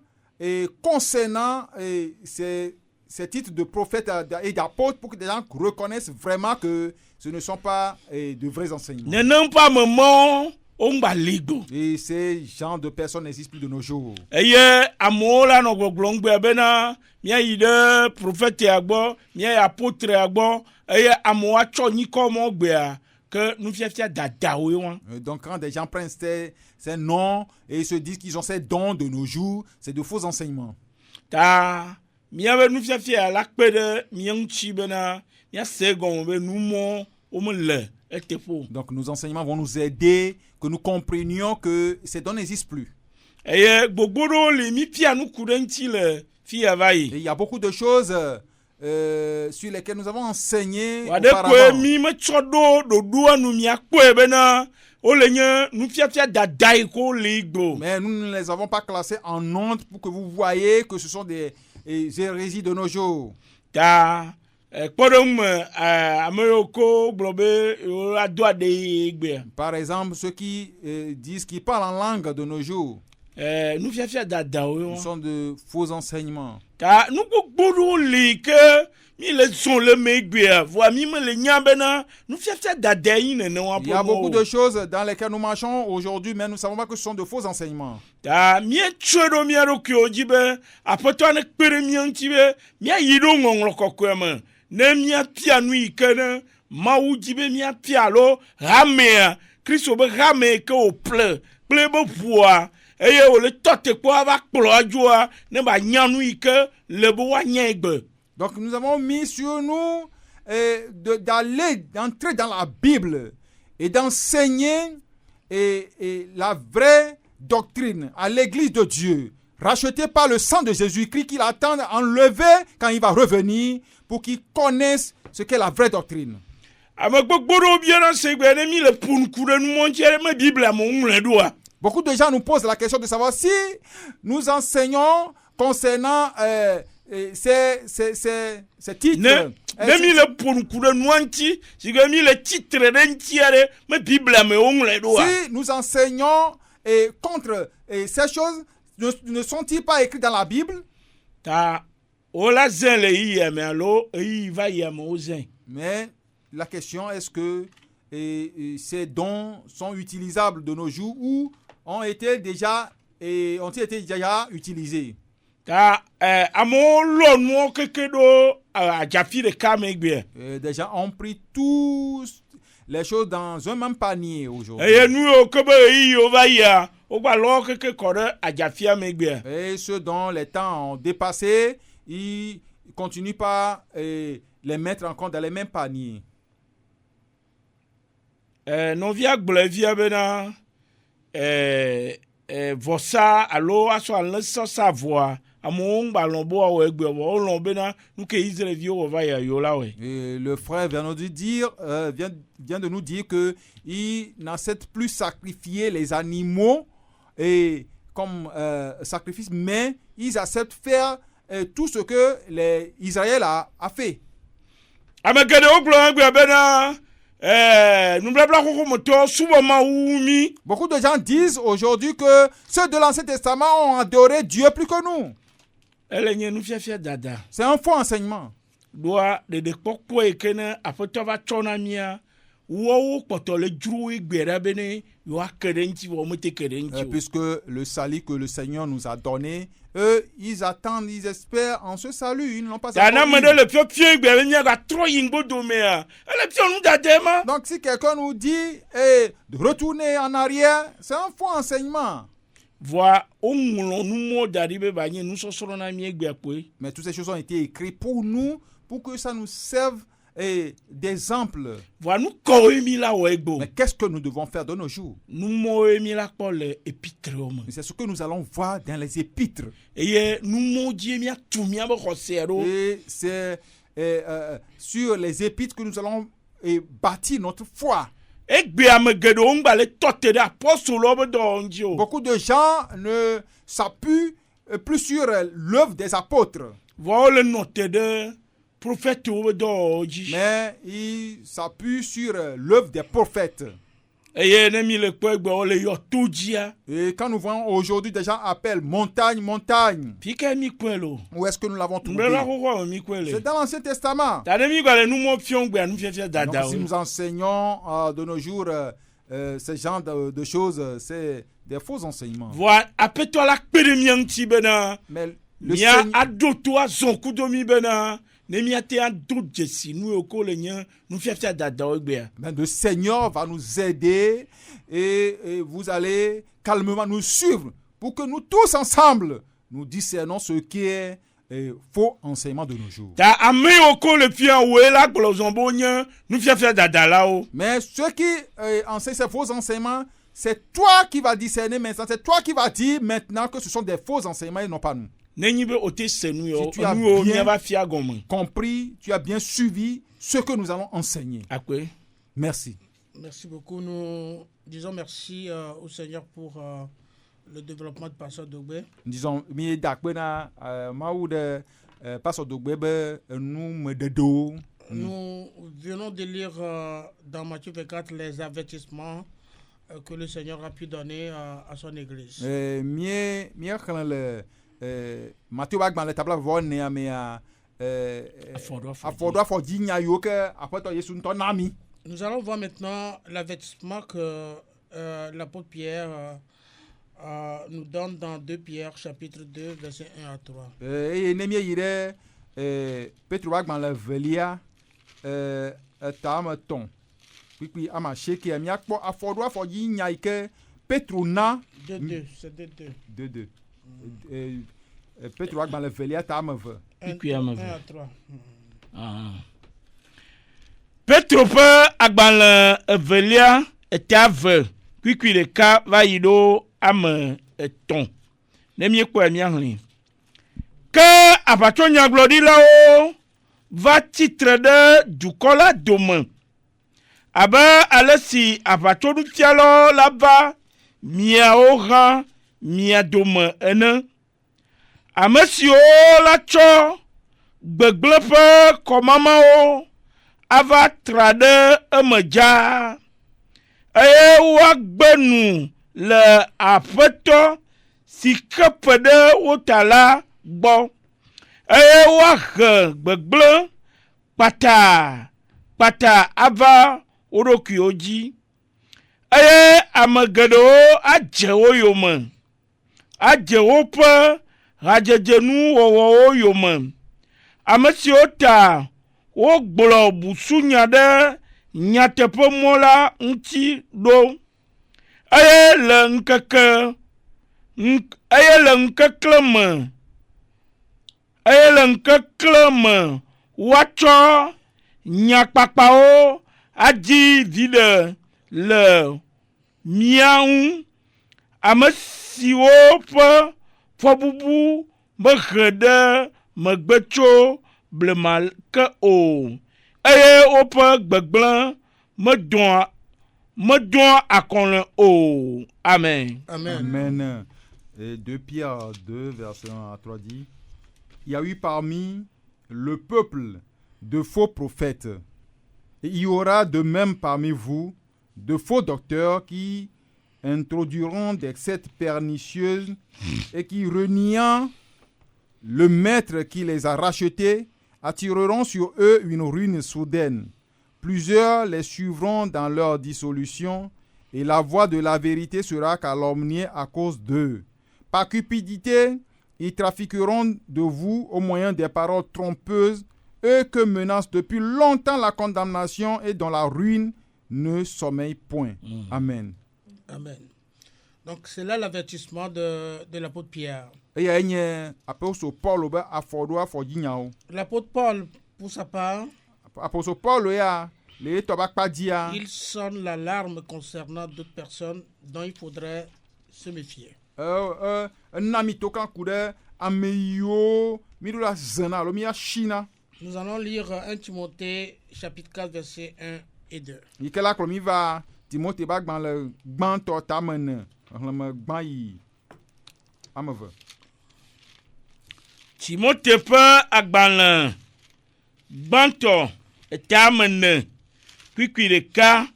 concernant ces ces titres de prophète et d'apôtre pour que les gens reconnaissent vraiment que ce ne sont pas de vrais enseignements. Et ces genres de personnes n'existent plus de nos jours. Donc quand des gens prennent ces noms et se disent qu'ils ont ces dons de nos jours, c'est de faux enseignements. Donc nos enseignements vont nous aider, que nous comprenions que ces dons n'existent plus. Et il y a beaucoup de choses sur lesquelles nous avons enseigné auparavant. Mais nous ne les avons pas classés en honte pour que vous voyez que ce sont des hérésies de nos jours. Par exemple, ceux qui disent qu'ils parlent en langue de nos jours, ce sont de faux enseignements. Il y a beaucoup de choses dans lesquelles nous marchons aujourd'hui, mais nous ne savons pas que ce sont de faux enseignements. Donc nous avons mis sur nous d'entrer dans la Bible et d'enseigner la vraie doctrine à l'église de Dieu, rachetée par le sang de Jésus-Christ, qu'il attend enlever quand il va revenir, pour qu'ils connaissent ce qu'est la vraie doctrine. Beaucoup de gens nous posent la question de savoir si nous enseignons concernant ces titres. Si nous enseignons contre ces choses, ne sont-ils pas écrits dans la Bible? Mais la question est-ce que ces dons sont utilisables de nos jours ou ont-ils été déjà utilisés? Des gens ont pris tous les choses dans un même panier aujourd'hui. Et ceux dont les temps ont dépassé, ils continuent pas les mettre encore dans les mêmes paniers. Vossa alo aso alesa savoir Et le frère vient de nous dire que il n'accepte plus sacrifier les animaux et comme sacrifice, mais ils acceptent faire tout ce que Israël a fait. Beaucoup de gens disent aujourd'hui que ceux de l'Ancien Testament ont adoré Dieu plus que nous. C'est un faux enseignement. Puisque le salut que le Seigneur nous a donné, eux, ils attendent, ils espèrent en ce salut. Ils n'ont pas Donc si quelqu'un nous dit de retourner en arrière, c'est un faux enseignement. Mais toutes ces choses ont été écrites pour nous, pour que ça nous serve d'exemple. Mais qu'est-ce que nous devons faire de nos jours? C'est ce que nous allons voir dans les épîtres. Et c'est sur les épîtres que nous allons bâtir notre foi. Beaucoup de gens ne s'appuient plus sur l'œuvre des apôtres. Mais ils s'appuient sur l'œuvre des prophètes. Et quand nous voyons aujourd'hui des gens appellent montagne, montagne, où est-ce que nous l'avons trouvé? C'est dans l'Ancien Testament. Donc, si nous enseignons de nos jours ce genre de choses, c'est des faux enseignements. Mais le Seigneur va nous aider et vous allez calmement nous suivre pour que nous tous ensemble nous discernons ce qui est faux enseignement de nos jours. Mais ceux qui enseignent ces faux enseignements, c'est toi qui vas discerner maintenant, c'est toi qui vas dire maintenant que ce sont des faux enseignements et non pas nous. Si tu as bien compris, tu as bien suivi ce que nous allons enseigner. Merci. Merci beaucoup. Nous disons merci au Seigneur pour le développement de Pasteur Dogbe. Disons, nous venons de lire dans Matthieu 24 les avertissements que le Seigneur a pu donner à son église. Matthieu va le tableau voir nous allons voir maintenant l'avertissement que l'apôtre Pierre nous donne dans 2 Pierre chapitre 2 verset 1 à 3. Petro va le velia tamaton puis ama sheke mi akpo afodwa for yinya ike Petro na 2 c'est 2 Petro va le velia tamave puis 1 à 3. Petro pe agban le velia etave puis le ka va yido am eton ne mi ko mi ahli que apatonya glori là va titre de du kola demain aba alesi apatodu tialo là-bas mia ora mia demain ene amesio la cho gbegble komama o ava trade emeja wa gbenu le apeto si kepede wotala gbo wa gbegble pata ava oroki oji amegedo ajewo yome ajewo pe rajejenu wowo yome amesio ta wo gblo busunya de nyatepe mola nti do le nkekle wacho nyakpakpao aji vide le miaou amesiwo pe fobubu meghede megbecho blemal ke o ope gbegble medon akon o. Amen. Amen. Et 2 Pierre 2 verset 1 à 3 dit: il y a eu parmi le peuple de faux prophètes, et il y aura de même parmi vous de faux docteurs qui introduiront des sectes pernicieuses et qui, reniant le maître qui les a rachetés, attireront sur eux une ruine soudaine. Plusieurs les suivront dans leur dissolution, et la voix de la vérité sera calomniée à cause d'eux. Par cupidité, ils trafiqueront de vous au moyen des paroles trompeuses, eux que menace depuis longtemps la condamnation et dont la ruine ne sommeille point. Amen. Amen. Donc c'est là l'avertissement de l'apôtre Pierre. L'apôtre Paul, pour sa part, il sonne l'alarme concernant d'autres personnes dont il faudrait se méfier. Nous allons lire 1 Timothée chapitre 4 verset 1 et 2. Timothée pe agban gbanto etamene kwikwi le ka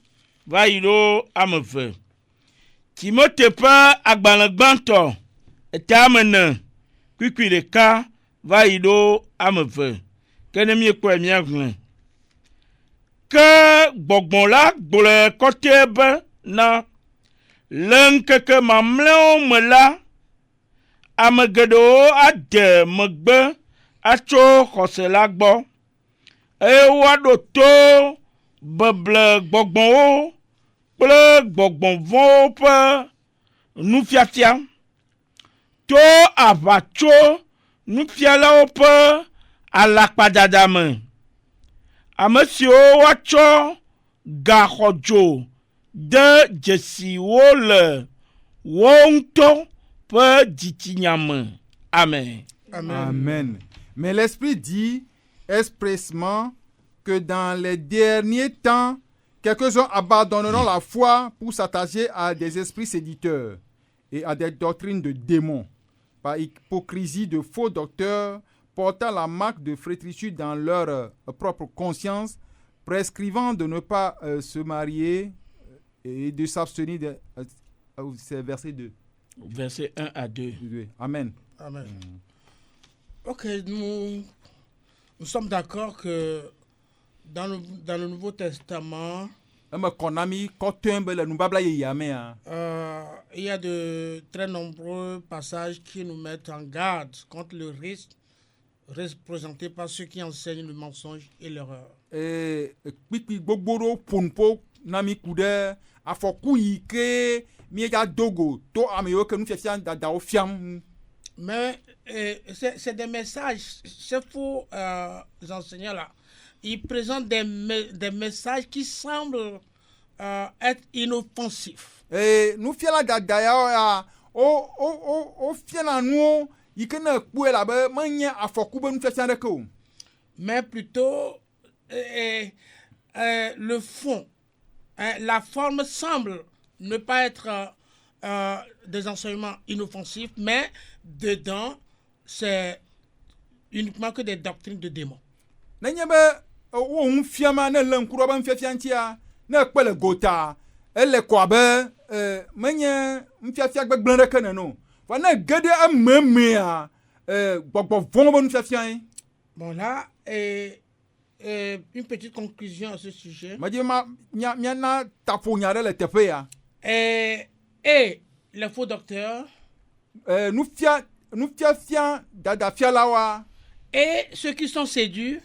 va yi ɖo ame eve. Timote ƒe agbalẽ gbãtɔ ete ame 4 kpikpi ɖeka va yi ɖo ame eve. Ke ne míekpɔe míahlẽ. Ke gbɔgbɔ la gblɔe kɔtɛe be na le ŋkeke mamlɛawo me la, ame geɖewo ade megbe atso xɔse la gbɔ, eye woaɖo to beble gbɔgbɔwo kple gbɔgbɔ vɔ̃wo ƒe nufiafia, to aʋatso nufialawo ƒe alakpadada me, ame siwo woatsɔ gaxɔdzo de dzesiwo le wo ŋutɔ ƒe dzitsinya me. Amen. Amen. Mais l'Esprit dit expressément que dans les derniers temps, quelques-uns abandonneront la foi pour s'attacher à des esprits séditeurs et à des doctrines de démons, par hypocrisie de faux docteurs portant la marque de flétritude dans leur propre conscience, prescrivant de ne pas se marier et de s'abstenir de... c'est verset 2. Verset 1 à 2. Amen. Amen. Ok, nous sommes d'accord que dans le Nouveau Testament, il y a de très nombreux passages qui nous mettent en garde contre le risque représenté par ceux qui enseignent le mensonge et l'erreur. Mais c'est des messages, ces faux enseignants-là, ils présentent des messages qui semblent être inoffensifs. Mais plutôt, le fond, la forme semble ne pas être des enseignements inoffensifs, mais dedans, c'est uniquement que des doctrines de démons. Bon là, une petite conclusion à ce sujet. Et les faux docteurs et ceux qui sont séduits.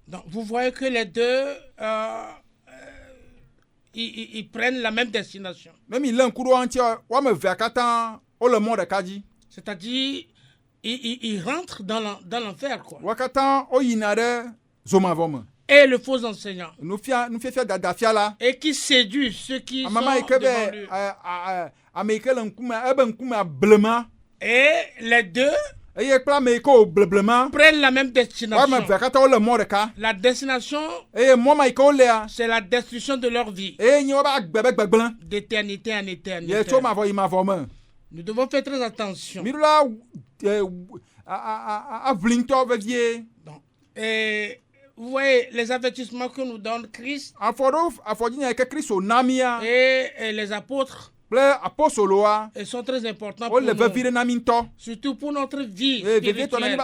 Donc, vous voyez que les deux ils prennent la même destination. C'est-à-dire ils rentrent dans l'enfer, quoi. Et le faux enseignant. Et qui séduit ceux qui sont devant lui. Et les deux prennent la même destination. La destination, c'est la destruction de leur vie. D'éternité en éternité. Nous devons faire très attention. Et vous voyez les avertissements que nous donne Christ et les apôtres. Ils sont très importants pour nous, surtout pour notre vie spirituelle.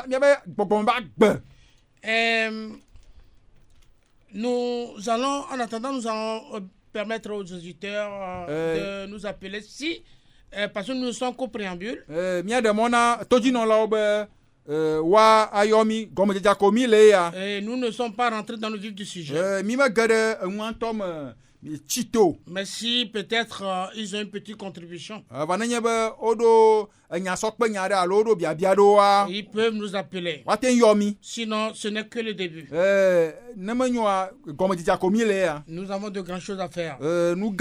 Nous allons, en attendant, permettre aux auditeurs de nous appeler parce que nous ne sommes qu'au préambule. Et nous ne sommes pas rentrés dans le vif du sujet. Mais si peut-être ils ont une petite contribution, ils peuvent nous appeler. Sinon, ce n'est que le début. Nous avons de grandes choses à faire. Donc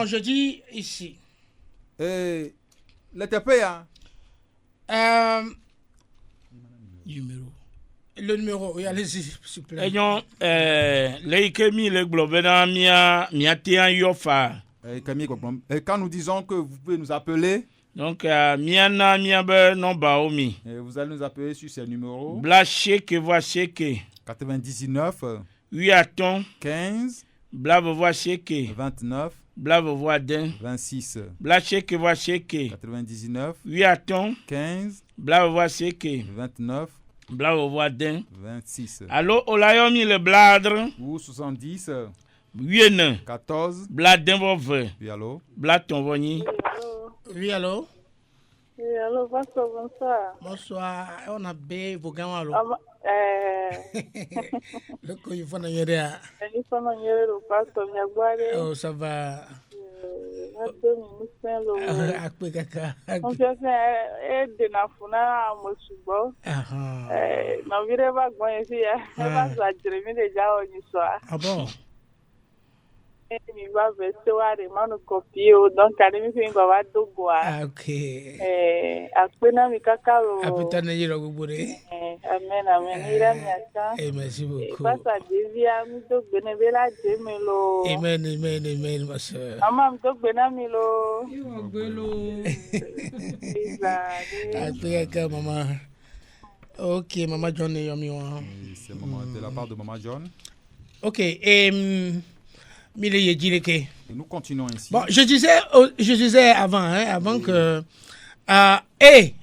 je dis ici. Le numéro, oui, allez-y, s'il vous plaît. Quand nous disons que vous pouvez nous appeler, donc, vous allez nous appeler sur ces numéros 99 8 15, Blave voix cheke 29, Blave voix den 26, Bla cheke voix cheke 99, 8 15, Blave voix cheke 29, Blave voix den 26. Allo olayomi le bladre Ou 70, 8 14. Bladen vove Oui, allô? Blaton voni. Oui, allô? Oui, allô, pasteur, bonsoir. Bonsoir. On a bé vos gants, allô? Le coup, il faut n'aller là. Il faut n'aller le pasteur, oh, ça va. On fait aider na funa mosubo. Na vire va gwen si ya. Va za jeremi de ja oni so. Ah bon? Mi va verser wa de manu copie o donc ani mi fin va dogo a. Ah OK. Akpena mi kakalo. Apita na yiro gbore. Amen amen. Ira mi aka. Merci beaucoup. Pasa devia mi dogbe ne bela jemelo. Amen amen amen ma sœur. Mama mi dogbe na mi lo. Yo gbelo. Apika maman. OK, maman John yomi wa. C'est de la part de maman John. OK, et nous continuons ainsi. Bon, je disais avant que et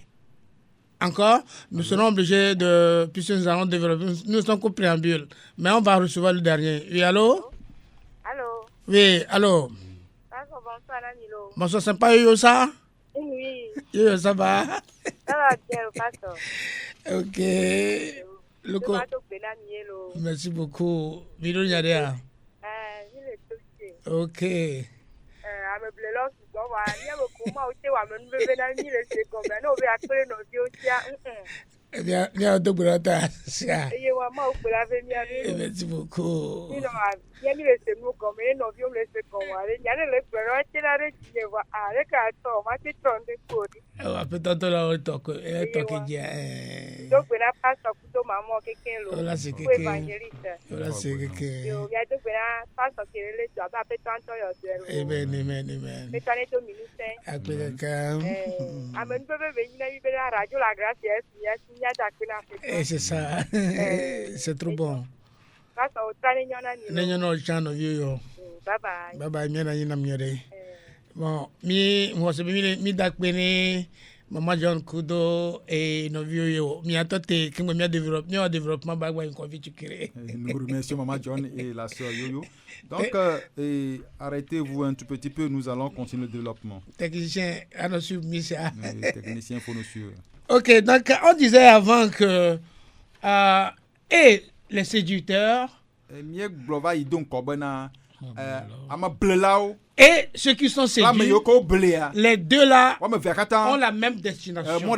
encore, nous serons obligés de, puisque nous allons développer, nous sommes qu'au préambule, mais on va recevoir le dernier. Oui, allô? Allô? Oui, allô? Bonsoir, Nilo. Bonsoir, c'est pas yo ça? Oui. Yo, ça va? Ça va bien, pasteur. OK. Merci beaucoup. Milo Nyadea. OK. Bien, donc, merci beaucoup. Peut-être là, on toque dia. Donc, on a pas ça pour maman quelqu'un là, c'est quelqu'un. Là, c'est quelqu'un. Yo, ya donc pas ça qui est le job, après tant yo. Amen. Mais t'en es 2 minutes. Après quelqu'un. Amen, bébé, venir la radio la grâce, yes, et c'est ça. C'est trop bon. Ça au train non chano vieux. Bye bye miena yina miore. Bon, moi c'est mi dakbene maman John Kudo et nos vieux yo. Mi atote qui me développement bagwa une convie tu crées. Nous remercions maman John et la sœur Yoyo. Donc arrêtez-vous un tout petit peu, nous allons continuer le développement. Technicien à nous suivre Missa. Technicien faut nous suivre. OK, donc on disait avant que et les séducteurs et ceux qui sont séduits, les deux là ont la même destination.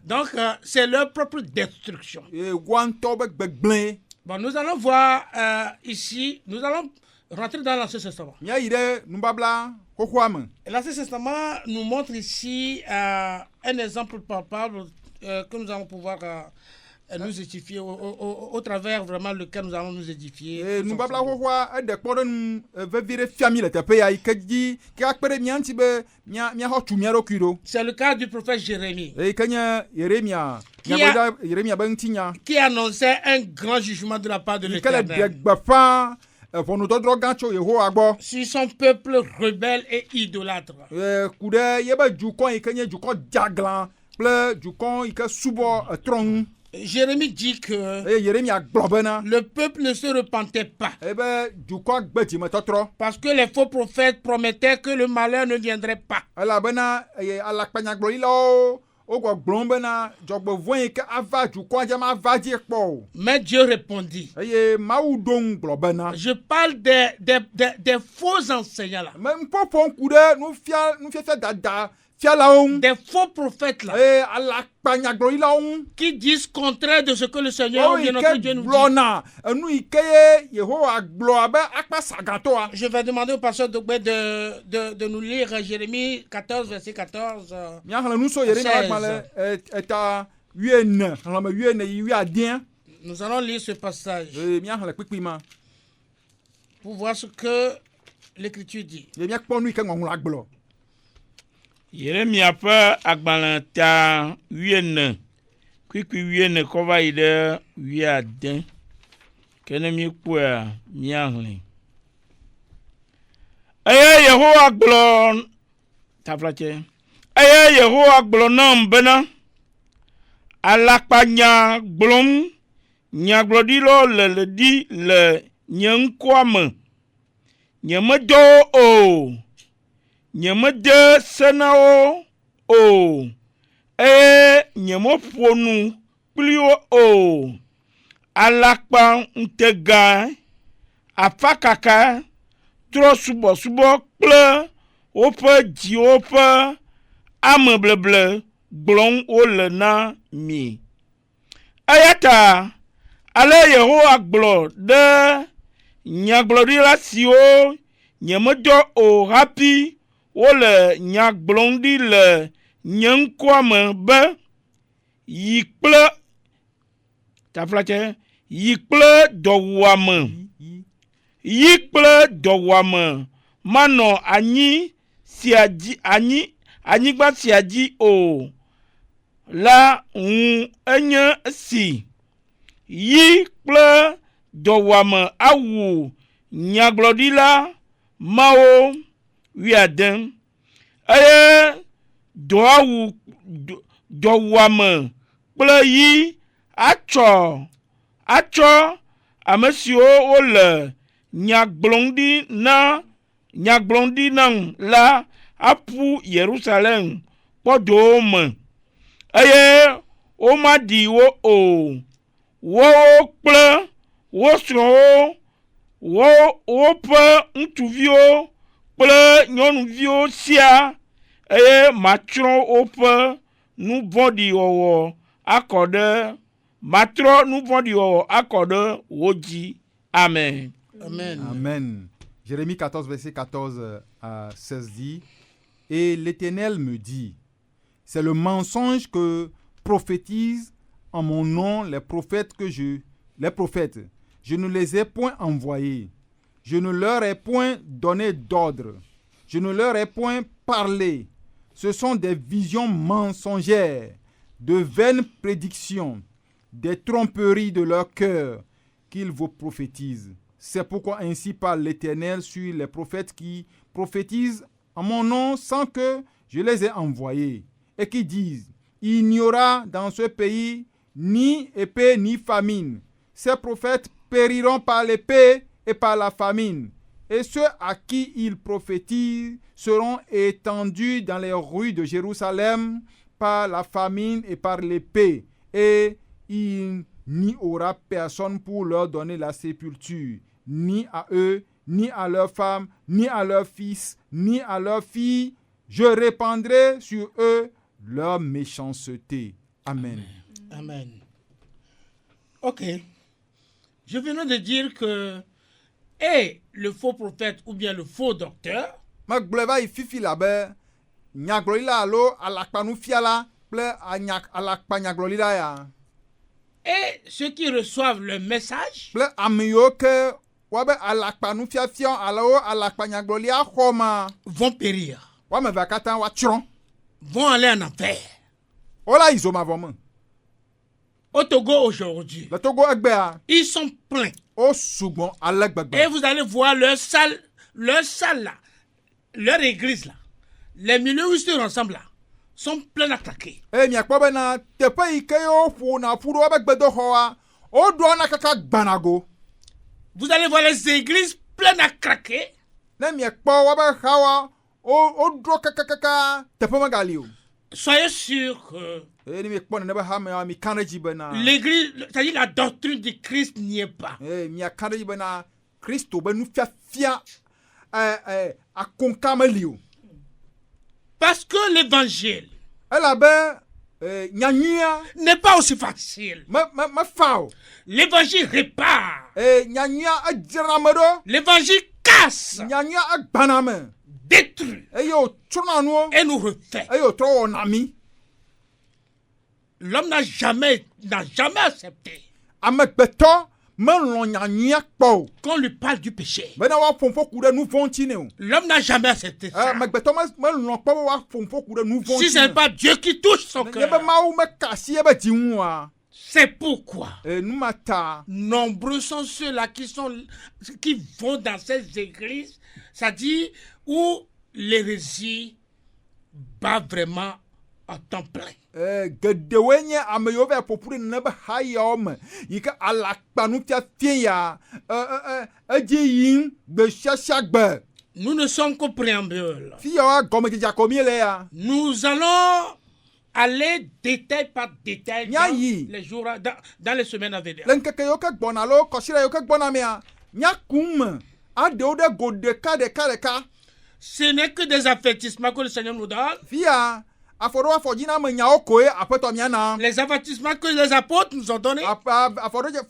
Donc c'est leur propre destruction. Bon, nous allons voir ici, nous allons rentrer dans l'Ancien Testament. L'Ancien Testament nous montre ici un exemple palpable que nous allons pouvoir nous édifier au travers vraiment lequel nous allons nous édifier. C'est le cas du prophète Jérémie qui annonçait un grand jugement de la part de l'Éternel sur son peuple rebelle et idolâtre. Jérémie dit que le peuple ne se repentait pas parce que les faux prophètes promettaient que le malheur ne viendrait pas. Mais Dieu répondit, je parle des faux enseignants là, des faux prophètes là, qui disent contraire de ce que le Seigneur ou notre Dieu nous dit. Je vais demander au pasteur Dogbe de nous lire Jérémie 14, verset 14. 16. Nous allons lire ce passage pour voir ce que l'Écriture dit. Yeremia ƒe agbalẽta 8 kpikpi 9 kɔ va yi ɖe 10 kene mi kpoa mi ahli aye Yehowa gblɔ taflache aye Yehowa gblɔ nam bena alakpanya gblɔm nyagblɔɖilo le di le nye ŋkɔa me nyemedo o nyemede senawo o nyemeƒo nu kpli wo o alakpa ntega afakaka trɔ subɔsubɔ kple woƒe dziwo ƒe ame bleble gblɔm wole na mi eya ta ale Yehowa gblɔ ɖe nyagblɔɖila siwo nyemedɔ o hafi wole nya gblɔm ɖi le nye ŋkɔa me be yi kple dɔwuame manɔ anyigba sia dzi o la ŋu enye esi yi kple dɔwuame awu nyagblɔɖila mawo 10 eye dɔwuame kple yi atsɔ ame siwo wole nyagblɔm ɖi nam la aƒu Yerusalem kpɔdowo me eye womaɖi wo o wowo kple wo srɔ̃wo woƒe ŋutsuviwo kple nyɔnuviwo sia eye matrɔ woƒe nu vɔ̃ɖi wɔwɔ akɔ ɖe wo dzi. Amen. Amen. Amen. Jérémie 14, verset 14 à 16 dit, et l'Éternel me dit, c'est le mensonge que prophétisent en mon nom les prophètes je ne les ai point envoyés, je ne leur ai point donné d'ordre, je ne leur ai point parlé. Ce sont des visions mensongères, de vaines prédictions, des tromperies de leur cœur qu'ils vous prophétisent. C'est pourquoi ainsi parle l'Éternel sur les prophètes qui prophétisent en mon nom sans que je les ai envoyés et qui disent, il n'y aura dans ce pays ni épée ni famine. Ces prophètes périront par l'épée et par la famine. Et ceux à qui ils prophétisent seront étendus dans les rues de Jérusalem par la famine et par l'épée. Et il n'y aura personne pour leur donner la sépulture, ni à eux, ni à leurs femmes, ni à leurs fils, ni à leurs filles. Je répandrai sur eux leur méchanceté. Amen. Amen. Ok. Je venais de dire que le faux prophète ou bien le faux docteur et ceux qui reçoivent le message vont périr, vont aller en enfer. Au Togo aujourd'hui, ils sont pleins. Et vous allez voir leur salle là, leur église là, les milieux où ils se rassemblent là, sont pleins à craquer. Vous allez voir les églises pleines à craquer. Soyez sûr que l'église, c'est-à-dire la doctrine du Christ n'y est pas. Parce que l'évangile n'est pas aussi facile. L'évangile répare. L'évangile casse, détruit et nous refait. L'homme n'a jamais accepté qu'on lui parle du péché. L'homme n'a jamais accepté ça. Si ce n'est pas Dieu qui touche son cœur, C'est pourquoi nombreux sont ceux-là qui vont dans ces églises, c'est-à-dire où l'hérésie bat vraiment en temps plein. Nous ne sommes qu'au préambule. Nous allons aller détail par détail dans les jours, dans les semaines à venir. Ce n'est que des avertissements que le Seigneur nous donne. Les avertissements que les apôtres nous ont donnés, que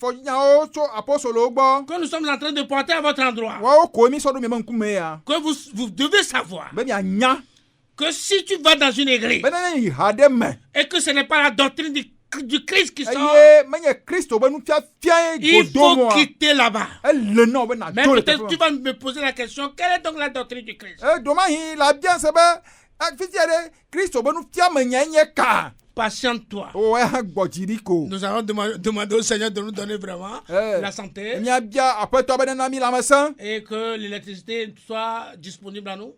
nous sommes en train de porter à votre endroit, que vous devez savoir que si tu vas dans une église et que ce n'est pas la doctrine du Christ qui sort, il faut quitter là-bas. Mais peut-être tu vas me poser la question, quelle est donc la doctrine du Christ? Patiente-toi. Nous allons demander au Seigneur de nous donner vraiment la santé et que l'électricité soit disponible à nous.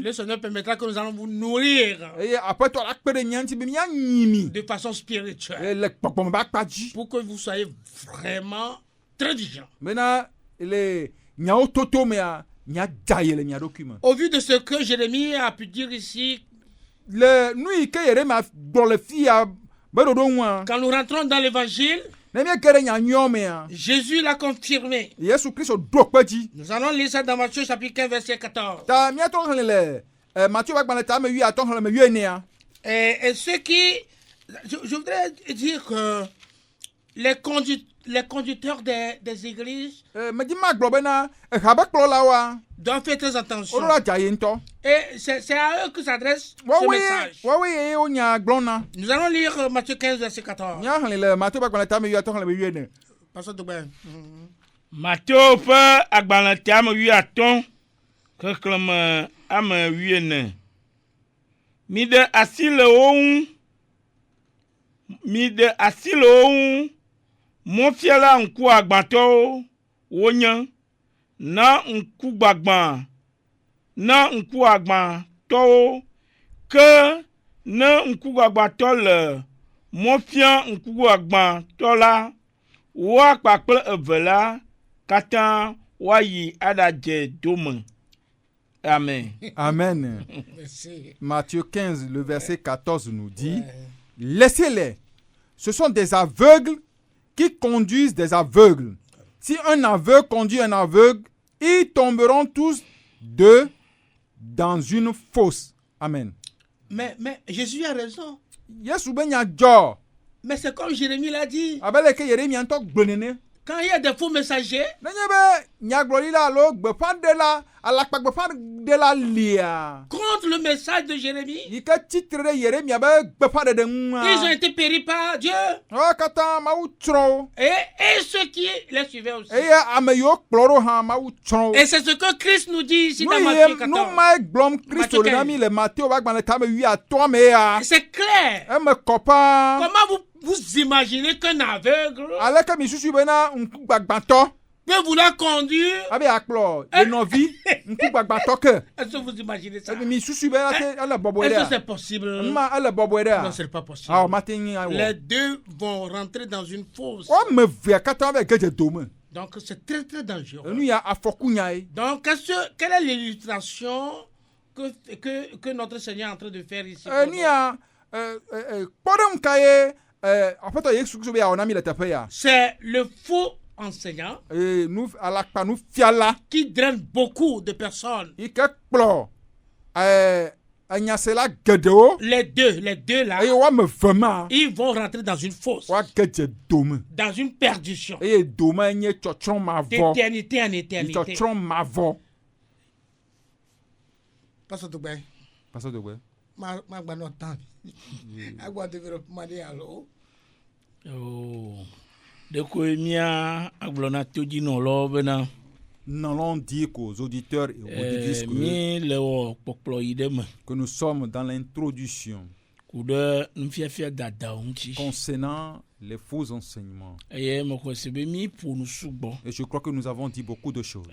Le Seigneur permettra que nous allons vous nourrir de façon spirituelle pour que vous soyez vraiment très vigilants. Au vu de ce que Jérémie a pu dire ici, quand nous rentrons dans l'évangile, Jésus l'a confirmé. Nous allons lire ça dans Matthieu chapitre 15 verset 14. Et ce qui... Je voudrais dire que les conducteurs des églises doivent faire très attention. Et c'est à eux que s'adresse ce message. Nous allons lire Matthieu 15, verset 14. Matthieu fait agbalantiam 8 aton keklem ame 8 mide asile ou mon fiela nku agbanto wonya na nku gbagban to que na nku gbagban to le mon fia nku gbagban to la wa paple evela katan wa yi adaje dome. Amen. Amen. Matthieu 15, le verset 14 nous dit, laissez-les. Ce sont des aveugles qui conduisent des aveugles. Si un aveugle conduit un aveugle, ils tomberont tous deux dans une fosse. Amen. Mais Jésus a raison. Mais c'est comme Jérémie l'a dit. Quand il y a des faux messagers, contre le message de Jérémie, ils ont été péris par Dieu. Et ceux qui les suivaient aussi. Et c'est ce que Christ nous dit ici dans Matthieu 14. C'est clair. Comment vous imaginez qu'un aveugle peut vouloir conduire? Est-ce que vous imaginez ça? Est-ce que c'est possible? Non, ce n'est pas possible. Les deux vont rentrer dans une fosse. Donc c'est très très dangereux. Donc quelle est l'illustration que notre Seigneur est en train de faire ici? C'est le faux enseignant qui draine beaucoup de personnes. Les deux là, ils vont rentrer dans une fosse, dans une perdition, d'éternité en éternité. Pasteur Toubé. Oh, de ko mia aglona toji no lo bena n'allons dire qu'aux auditeurs et aux auditrices que nous sommes dans l'introduction concernant les faux enseignements. Et je crois que nous avons dit beaucoup de choses.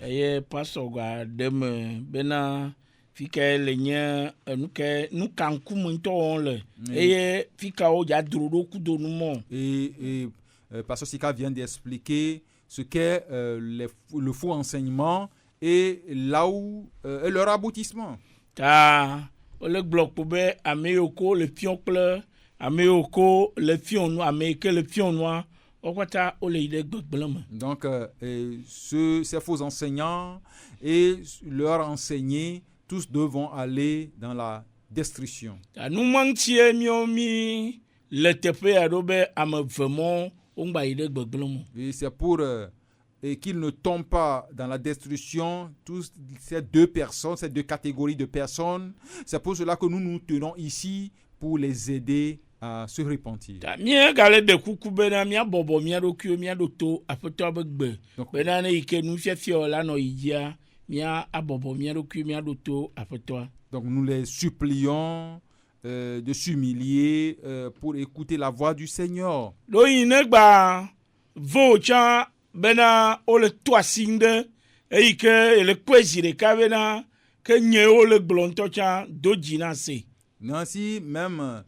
Pasteur Sika vient d'expliquer ce qu'est le faux enseignement et là où leur aboutissement. Le bloc poubelle améoko le pioncle améoko le fion noir améke le fion noir okwata oleide gbegblem. Donc ces faux enseignants et leur enseigner, tous devront aller dans la destruction. Nous manquons miomi le tepe adobe amevemo ongbaide gbegblem. Et c'est pour et qu'ils ne tombent pas dans la destruction, tous ces deux personnes, ces deux catégories de personnes. C'est pour cela que nous nous tenons ici pour les aider à se repentir. Donc nous les supplions de s'humilier pour écouter la voix du Seigneur. Bena ole toasinde eike le kwezire kavena ke nyeo le blonto cha dojina se. Nancy, même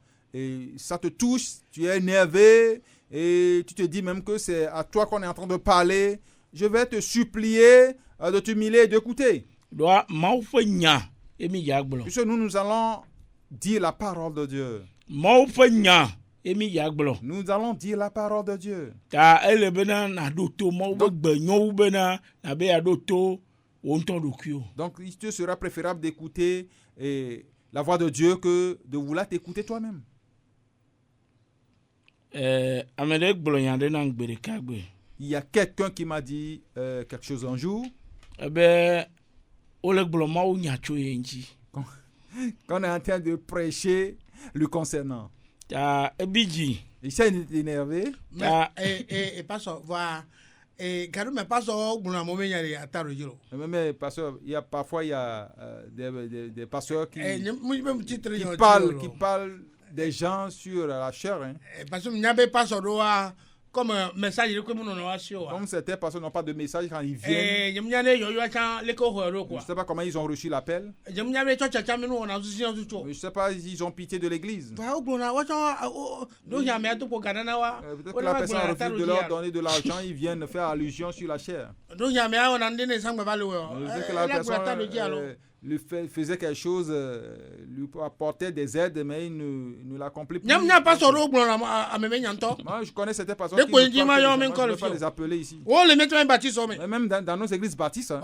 ça te touche, tu es énervé et tu te dis même que c'est à toi qu'on est en train de parler. Je vais te supplier de t'humilier et d'écouter. Puisque nous allons dire la parole de Dieu. Nous allons dire la parole de Dieu. Donc il te sera préférable d'écouter la voix de Dieu que de vouloir t'écouter toi-même. Il y a quelqu'un qui m'a dit quelque chose un jour. Quand on est en train de prêcher le concernant. Il s'est énervé. Mais pasteur, voilà. Mais pasteur, il y a parfois des pasteurs qui parlent des gens sur la chair. Hein. Parce que il n'y avait pas comme un message comme certaines personnes n'ont pas de message quand ils viennent. Je ne sais pas comment ils ont reçu l'appel. Je ne sais pas s'ils ont pitié de l'église. Peut-être que la personne refuse de leur donner de l'argent, ils viennent faire allusion sur la chair. Que la personne lui faisait quelque chose, lui apportait des aides, mais il ne l'accomplit plus. Moi, je connais certaines personnes qui ne peuvent pas les appeler ici. Même dans nos églises baptistes.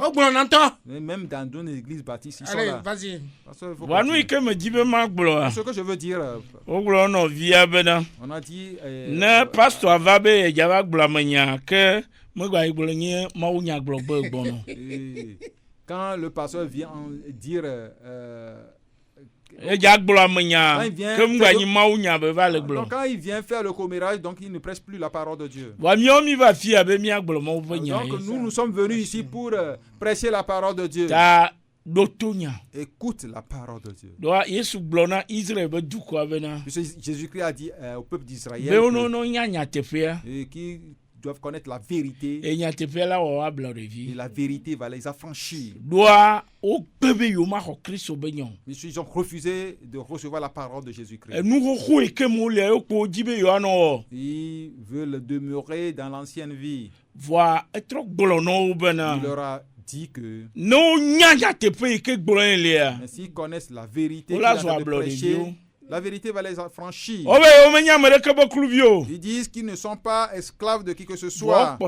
Même dans nos églises baptistes, ils sont là. Vas-y. Ce que je veux dire, on a dit... Quand le pasteur vient dire quand il vient faire le commérage, donc il ne prêche plus la parole de Dieu. Donc nous sommes venus ici pour prêcher la parole de Dieu. Écoute la parole de Dieu. Jésus-Christ a dit au peuple d'Israël qui doivent connaître la vérité et la vérité va les affranchir. Ils ont refusé de recevoir la parole de Jésus-Christ. Ils veulent demeurer dans l'ancienne vie. Il leur a dit que s'ils connaissent la vérité, la vérité va les affranchir. Ils disent qu'ils ne sont pas esclaves de qui que ce soit,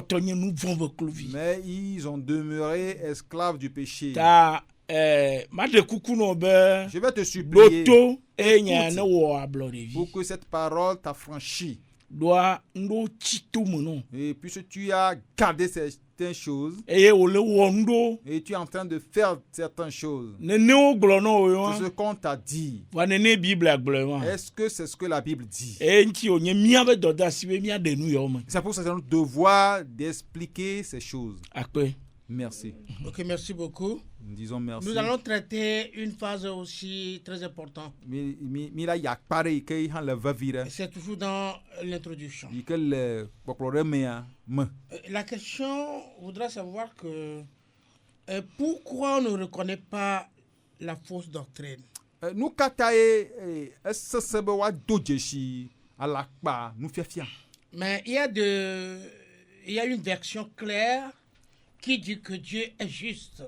mais ils ont demeuré esclaves du péché. Je vais te supplier pour que cette parole t'affranchisse. Et puisque tu as gardé certaines choses et tu es en train de faire certaines choses, c'est ce qu'on t'a dit. Est-ce que c'est ce que la Bible dit? C'est pour ça que c'est notre devoir d'expliquer ces choses. Merci. Ok, merci beaucoup. Disons merci. Nous allons traiter une phase aussi très importante. C'est toujours dans l'introduction. La question voudra savoir que pourquoi on ne reconnaît pas la fausse doctrine. Mais il y a une version claire qui dit que Dieu est juste.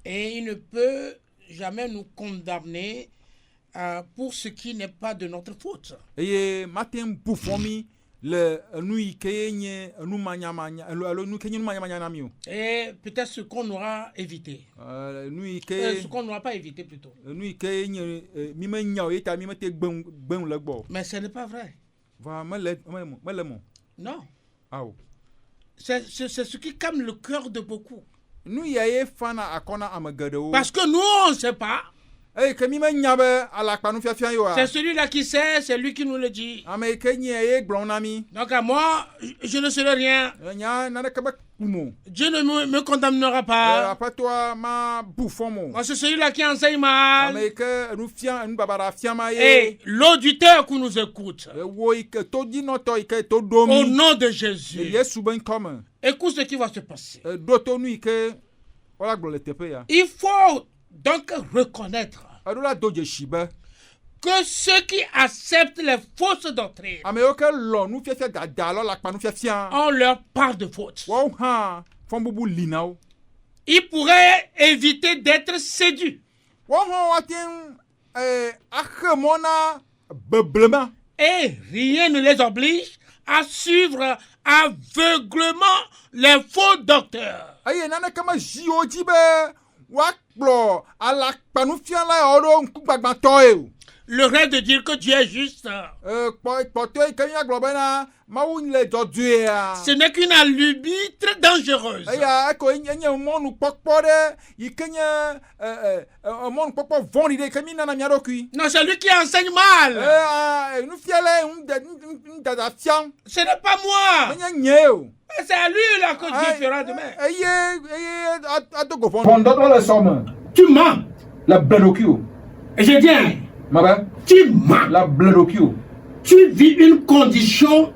Et il ne peut jamais nous condamner pour ce qui n'est pas de notre faute. Et peut-être ce qu'on aura évité. Ce qu'on n'aura pas évité plutôt. Mais ce n'est pas vrai. Non. C'est ce qui calme le cœur de beaucoup. Parce que nous, on ne sait pas. C'est celui-là qui sait, c'est lui qui nous le dit. Donc à moi, je ne serai rien. Dieu ne me condamnera pas. Moi, c'est celui-là qui enseigne mal. Et l'auditeur qui nous écoute. Au nom de Jésus. Écoute ce qui va se passer. Il faut donc reconnaître que ceux qui acceptent les fausses doctrines ont leur part de faute. Ils pourraient éviter d'être séduits. Et rien ne les oblige à suivre aveuglement les faux docteurs. Le rêve de dire que Dieu est juste, ce n'est qu'une allume très dangereuse. Non, c'est lui qui enseigne mal. Ce n'est pas moi. C'est à lui là que Dieu fera demain. Tu mens. Et je dis, tu mens. Tu vis une condition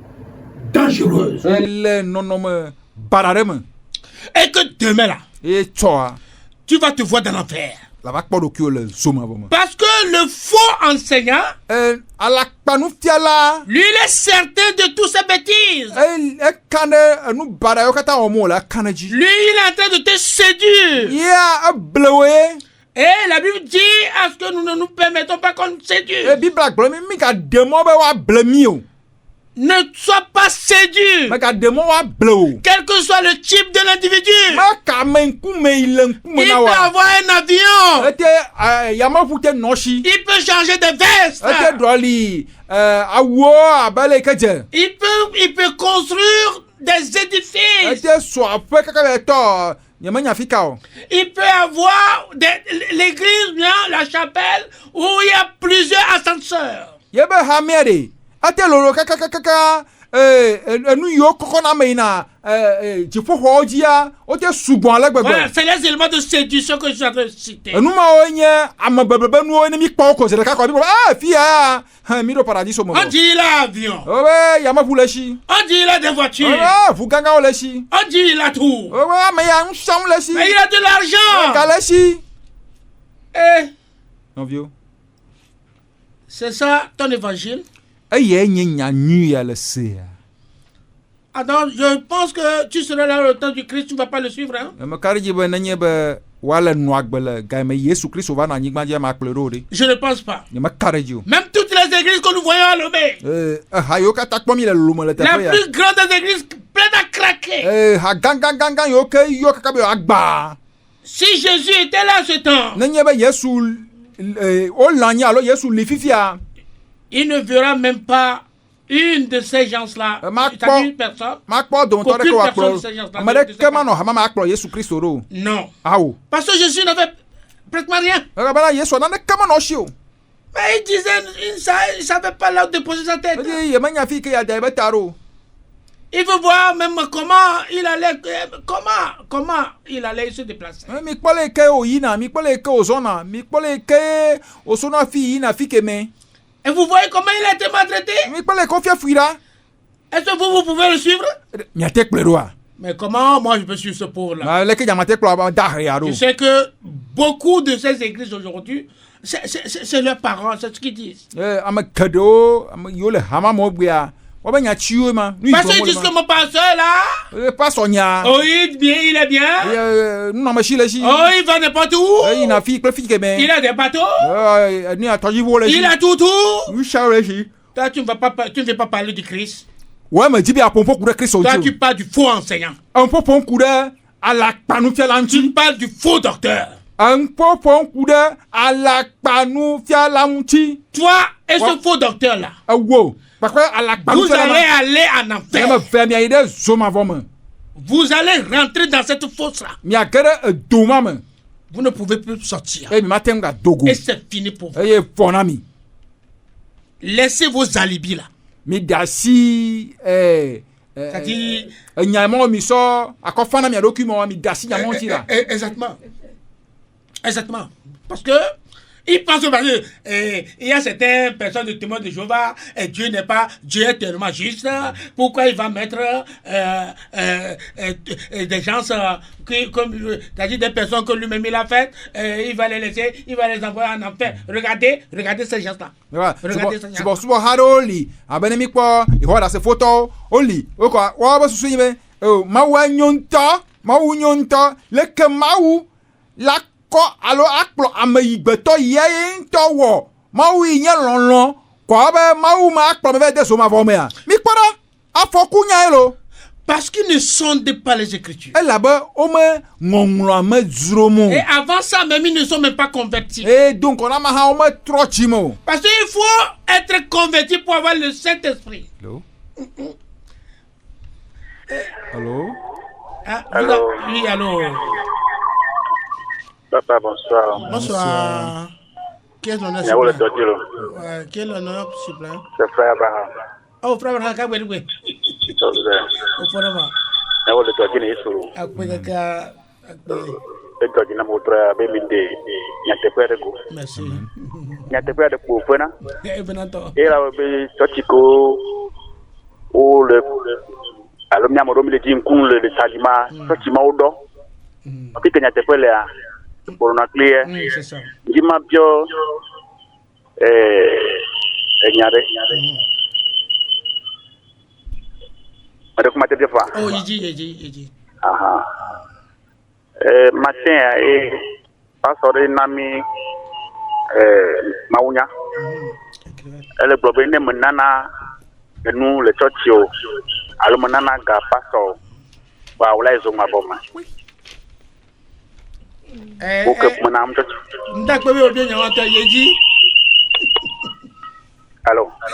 dangereuse. Et que demain là, tu vas te voir dans l'enfer. Parce que le faux enseignant, lui, il est certain de toutes ses bêtises. Lui, il est en train de te séduire. Et la Bible dit à ce que nous ne nous permettons pas qu'on nous séduise. Ne sois pas séduit. Quel que soit le type de l'individu. Il peut avoir un avion. Il peut changer de veste. Il peut construire des édifices. Il peut avoir l'église, bien la chapelle, où il y a plusieurs ascenseurs. Voilà, c'est les éléments de séduction que je suis en train de citer. On dit l'avion. On dit il a des voitures. On dit il a tout. Mais il a de l'argent. Non, vieux. C'est ça ton évangile? Alors, je pense que tu seras là le temps du Christ, tu ne vas pas le suivre. Hein? Je ne pense pas. Même toutes les églises que nous voyons à Lomé, la plus grande des églises pleine à craquer. Si Jésus était là ce temps, il ne verra même pas une de ces gens-là. Une personne. Non. Parce que Jésus n'avait pratiquement rien. Mais il disait, il savait pas là où déposer sa tête. Il veut voir même comment il allait se déplacer. Et vous voyez comment il a été maltraité? Est-ce que vous pouvez le suivre? Mais comment moi je peux suivre ce pauvre-là? Je sais que beaucoup de ces églises aujourd'hui, c'est leurs parents, c'est ce qu'ils disent. Parce qu'ils disent que mon pasteur là, oh il est bien, oh il va n'importe où, il a des bateaux, il a tout. Toi tu ne veux pas parler du Christ. Ouais, mais dis bien, toi tu parles du faux enseignant. Tu parles du faux docteur. Toi et ce faux docteur là, vous allez aller en enfer. Vous allez rentrer dans cette fosse là. Vous ne pouvez plus sortir. Et c'est fini pour vous. Laissez vos alibis là. Exactement. Parce que il pense que il y a certaines personnes de témoins de Jéhovah et Dieu est tellement juste. Pourquoi il va mettre des gens c'est-à-dire des personnes que lui-même il a faites, il va les laisser, il va les envoyer en enfer. Regardez ces gens-là. Regardez ces gens-là. Ko alo akplo ameyigbeto ye nto wo mawu yen lonlon ko be mawu ma akplo me de so ma vo me a mi kpara afoku nya elo parce qu'ils ne sondent pas les écritures. Et là-bas on me ngonglo me zuromo. Et avant ça même ils ne sont même pas convertis. Et donc on a ma ha on me trochimo. Parce qu'il faut être converti pour avoir le Saint-Esprit. Allô? Allô? Allô? Oui, allô. Papa, bonsoir. Bonsoir. Qui est l'honneur, s'il vous plaît? Qui est l'honneur, s'il vous plaît? C'est frère Abraham. Oh, frère Abraham, qu'est-ce que vous faites? Au fond de moi. Merci. Pour nous clear, c'est ça. Jima bio, Oh, il dit. Matin, pastor nami, Maunya. Elle est blobée, menana, et nous, le churchio, alors menana, ga pastor, bah, ou là, ils ont ma bombe.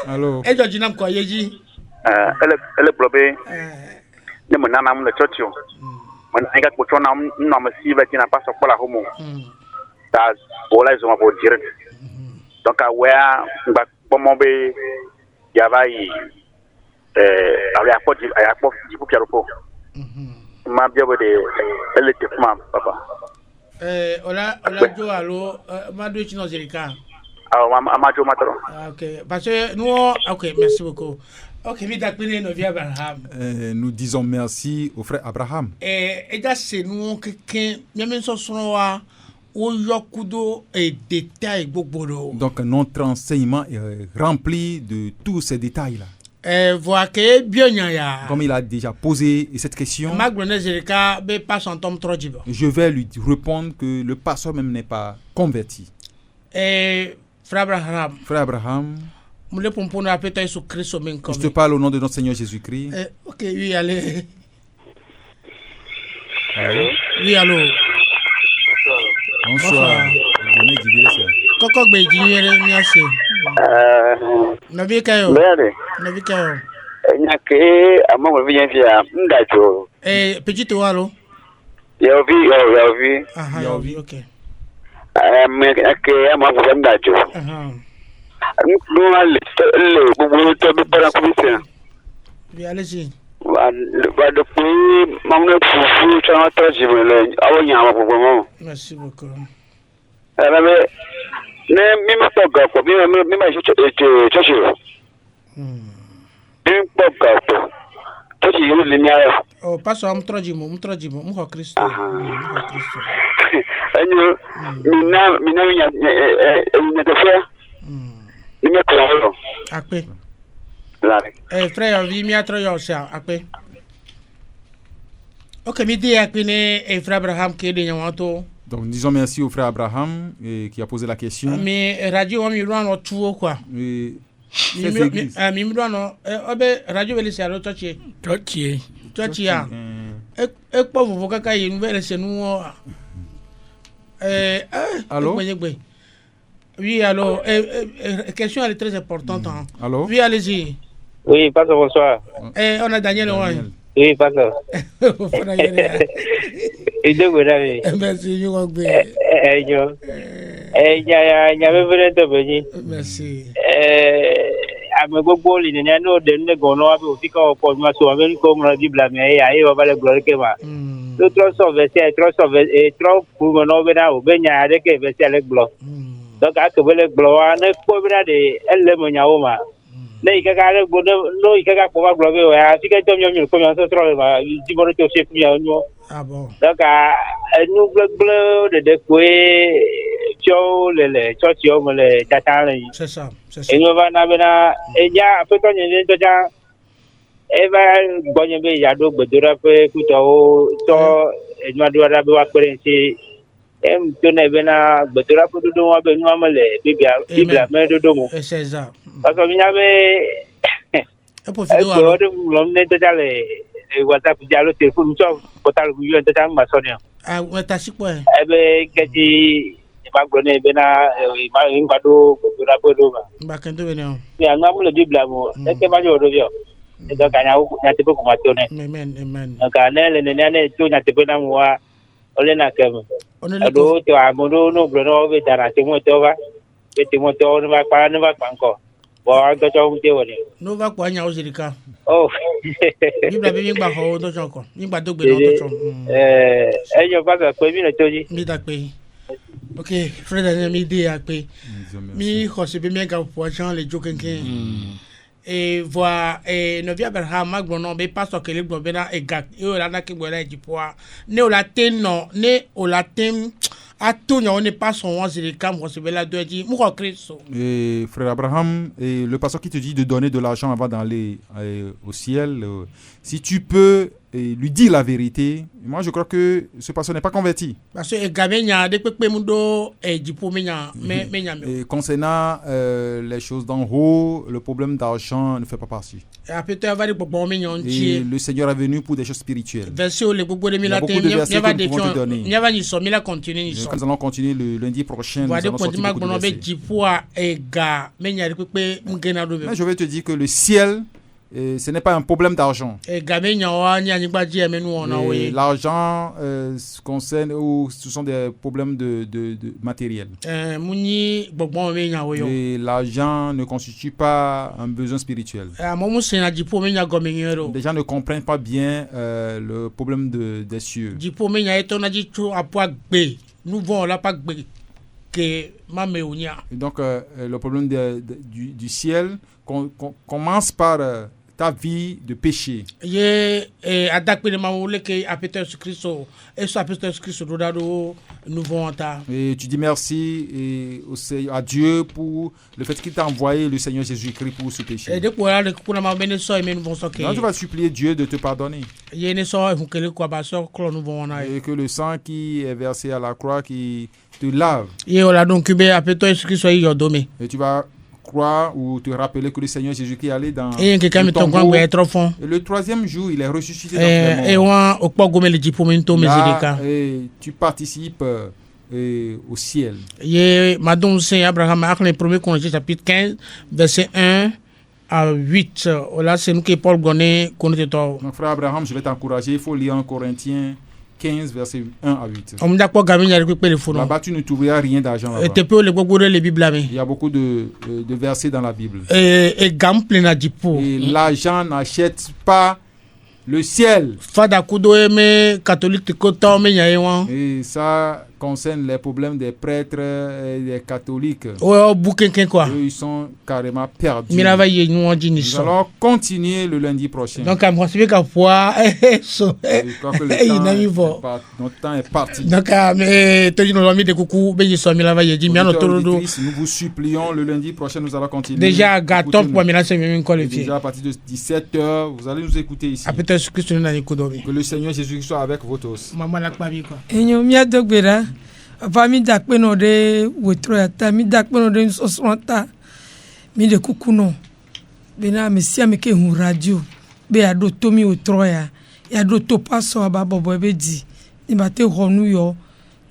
Allô. Elle est blobée. Ne me nanam le churchio. Mon anga kuchona no masiva kina paso kwa la homo. Das bola zo ma bo direct. Donc a wea ngba pomobe yavai avec appo di pou piaro. Ma bien de elle était femme papa. Ola jo alo ma do chino zerika. Amajo mataro. OK, parce que nous OK, merci beaucoup. OK, nous disons merci au frère Abraham. Et là c'est nous quelqu'un même son sonoa o yokudo et détails beaucoup. Donc notre enseignement est rempli de tous ces détails là. Comme il a déjà posé cette question, je vais lui répondre que le pasteur même n'est pas converti. Frère Abraham, je te parle au nom de notre Seigneur Jésus-Christ. Ok, oui, allez. Allô? Oui, allô. Bonsoir. Koko Béjiniere Niasse. Navikayo. Navikayo. Nyake amamo vyenvia ndacho. Petit walo. Yaovi. Aha, yaovi, OK. Nyake amamo ndacho. Aha. Oui, allez-y. Merci beaucoup. Oh, passo a mtrojimo, muho Kristo. Enyo, mina Akpe. Frère, vi mi atro yo sa akpe. Ok, mi di akpe ne frère Abraham qui est de nyawanto. Donc disons merci au frère Abraham qui a posé la question. Mais radio mi run o tuo quoi. Mi run o obe radio vele se alo tochi. Tochi ya. E po vo kaka yi vele se nu o. Allô? Oui, alors, question elle est très importante. Hein. Allô? Oui, allez-y. Oui, pasteur, bonsoir. On a Daniel. Oui, pasteur. Et de vous avez. Merci, you are good. Merci. I'm a good boy in the no, then the go no, pick up on my so I'm going to come on the blame. I over the glory came out. The trust of a trust woman over now, when I gave a select block. Donc à que le gloire ne couvre des éléments yaoma. Ne ikaka go no ikaka ko ba globe wa ti ka tom yom ko yon so tro ba di mo to se pi yon. Ah bon. Donc à nous bleu de kwe cho le cho tio mo le tata le. C'est ça. Et nous va na bena e ja pe to nyen to ja e va go nyen be ya do gbedura pe ku to e ma do ra be wa pere to ne bena betura ko do wa be nwa male bibia me do mo c'est ça parce que nya be e po fi do wa do lo ne to jale e WhatsApp jalo telephone so portal bu yo to jam ma so ne ta sipo e be keti ba gbo ne bena ma ngba do betura ko do ba kan do be ne ya ngam le bibia mo e ke ma yo do yo e do ka nya te ko ma to ne amen ka ne le ne to nya te be na mo wa ole na kem ado to amodo no bro no be dara te mo to ba be te mo to no ba pa nko bo an to cho te woni no va kwa nya o zirika oh ni bla be mi gba ho to choko ni gba do gbe no to cho yo ba ko mi no toji mi da pe ok frère mi di a pe mi ho se be mi ga po chan le jokenken et voir no via Abraham magbono be pastor que le gbobena e gak e o la na ke gbora e jipoa ne o la ten no ne o la ten atonya on ne pas son wan zile kam ko se bela do di mu ko Kristo. Et frère Abraham, et le pasteur qui te dit de donner de l'argent avant d'aller au ciel, si tu peux lui dire la vérité, moi je crois que ce pasteur n'est pas converti. Parce que gamenya de pepe mundo e jipo menya menya. Et concernant les choses d'en haut, le problème d'argent ne fait pas partie. Et le Seigneur est venu pour des choses spirituelles. Il y a beaucoup de versets que nous pouvons te donner. Nous allons continuer le lundi prochain. Nous allons sortir beaucoup de versets. Mais je vais te dire que le ciel, ce n'est pas un problème d'argent. L'argent concerne ou ce sont des problèmes de matériel. Et l'argent ne constitue pas un besoin spirituel. Les gens ne comprennent pas bien le problème des cieux. Et donc le problème du ciel commence par ta vie de péché. Et tu dis merci à Dieu pour le fait qu'il t'a envoyé le Seigneur Jésus-Christ pour ce péché. Donc tu vas supplier Dieu de te pardonner. Et que le sang qui est versé à la croix qui te lave. Et tu vas croire ou te rappeler que le Seigneur Jésus-Christ est allé dans le tombeau. Et le troisième jour, il est ressuscité dans les morts. Là, tu participes au ciel. Abraham, 1 Chroniques chapitre 15, verset 1 à 8. Là, c'est nous qui Paul Goné connaît. Donc, frère Abraham, je vais t'encourager. Il faut lire en Corinthiens 15, versets 1 à 8. Là-bas, tu ne trouveras rien d'argent là-bas. Il y a beaucoup de versets dans la Bible. Et l'argent n'achète pas le ciel. Et ça concerne les problèmes des prêtres et des catholiques. Eux, ils sont carrément perdus. Nous allons continuer le lundi prochain. Donc, notre temps est parti. Nous vous supplions, le lundi prochain, nous allons continuer. Déjà, à partir de 17h, vous allez nous écouter ici. Que le Seigneur Jésus soit avec vous tous. Famille d'Akpeno de Wetroyata, mi d'Akpeno de Sosranta, mi de Kukuno, Bena, Messia Meke radio, Be adoto mi Wetroya, et adoto passo à Babo Bedi, ni bate Ronuyo,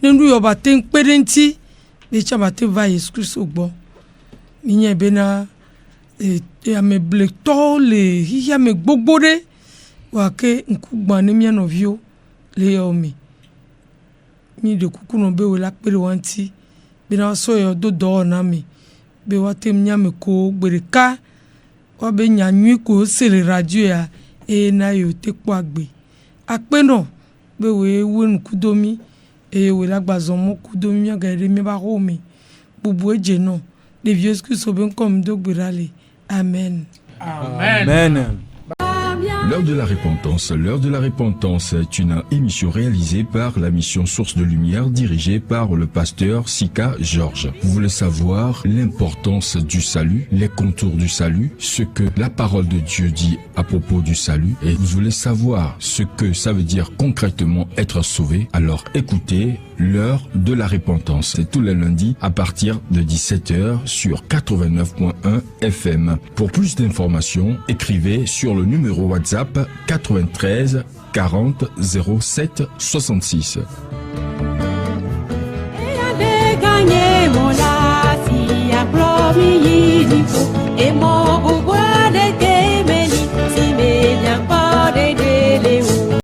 Nenduyo Baten Pedenti, Be Chamate va Jésus Ogbo, Minya Bena, et à me blecto, les Hiame Bogbode, Wake Nkubane Mianovio, Leomi. Mi de kukuno be wela pere wanti be na so yo do na mi be watem nya me ko gbereka wa be nya nwi ko sele radio ya na yo te po agbe apeno be we won kudomi wela gbazon mo kudomi ya gade mi ba ho mi bubu eje no de vieux que so ben comme do gberale amen. L'heure de la repentance est une émission réalisée par la mission Source de Lumière dirigée par le pasteur Sika Georges. Vous voulez savoir l'importance du salut, les contours du salut, ce que la parole de Dieu dit à propos du salut, et vous voulez savoir ce que ça veut dire concrètement être sauvé, alors écoutez l'heure de la repentance. C'est tous les lundis à partir de 17h sur 89.1 FM. Pour plus d'informations, écrivez sur le numéro WhatsApp 93 40 07 66.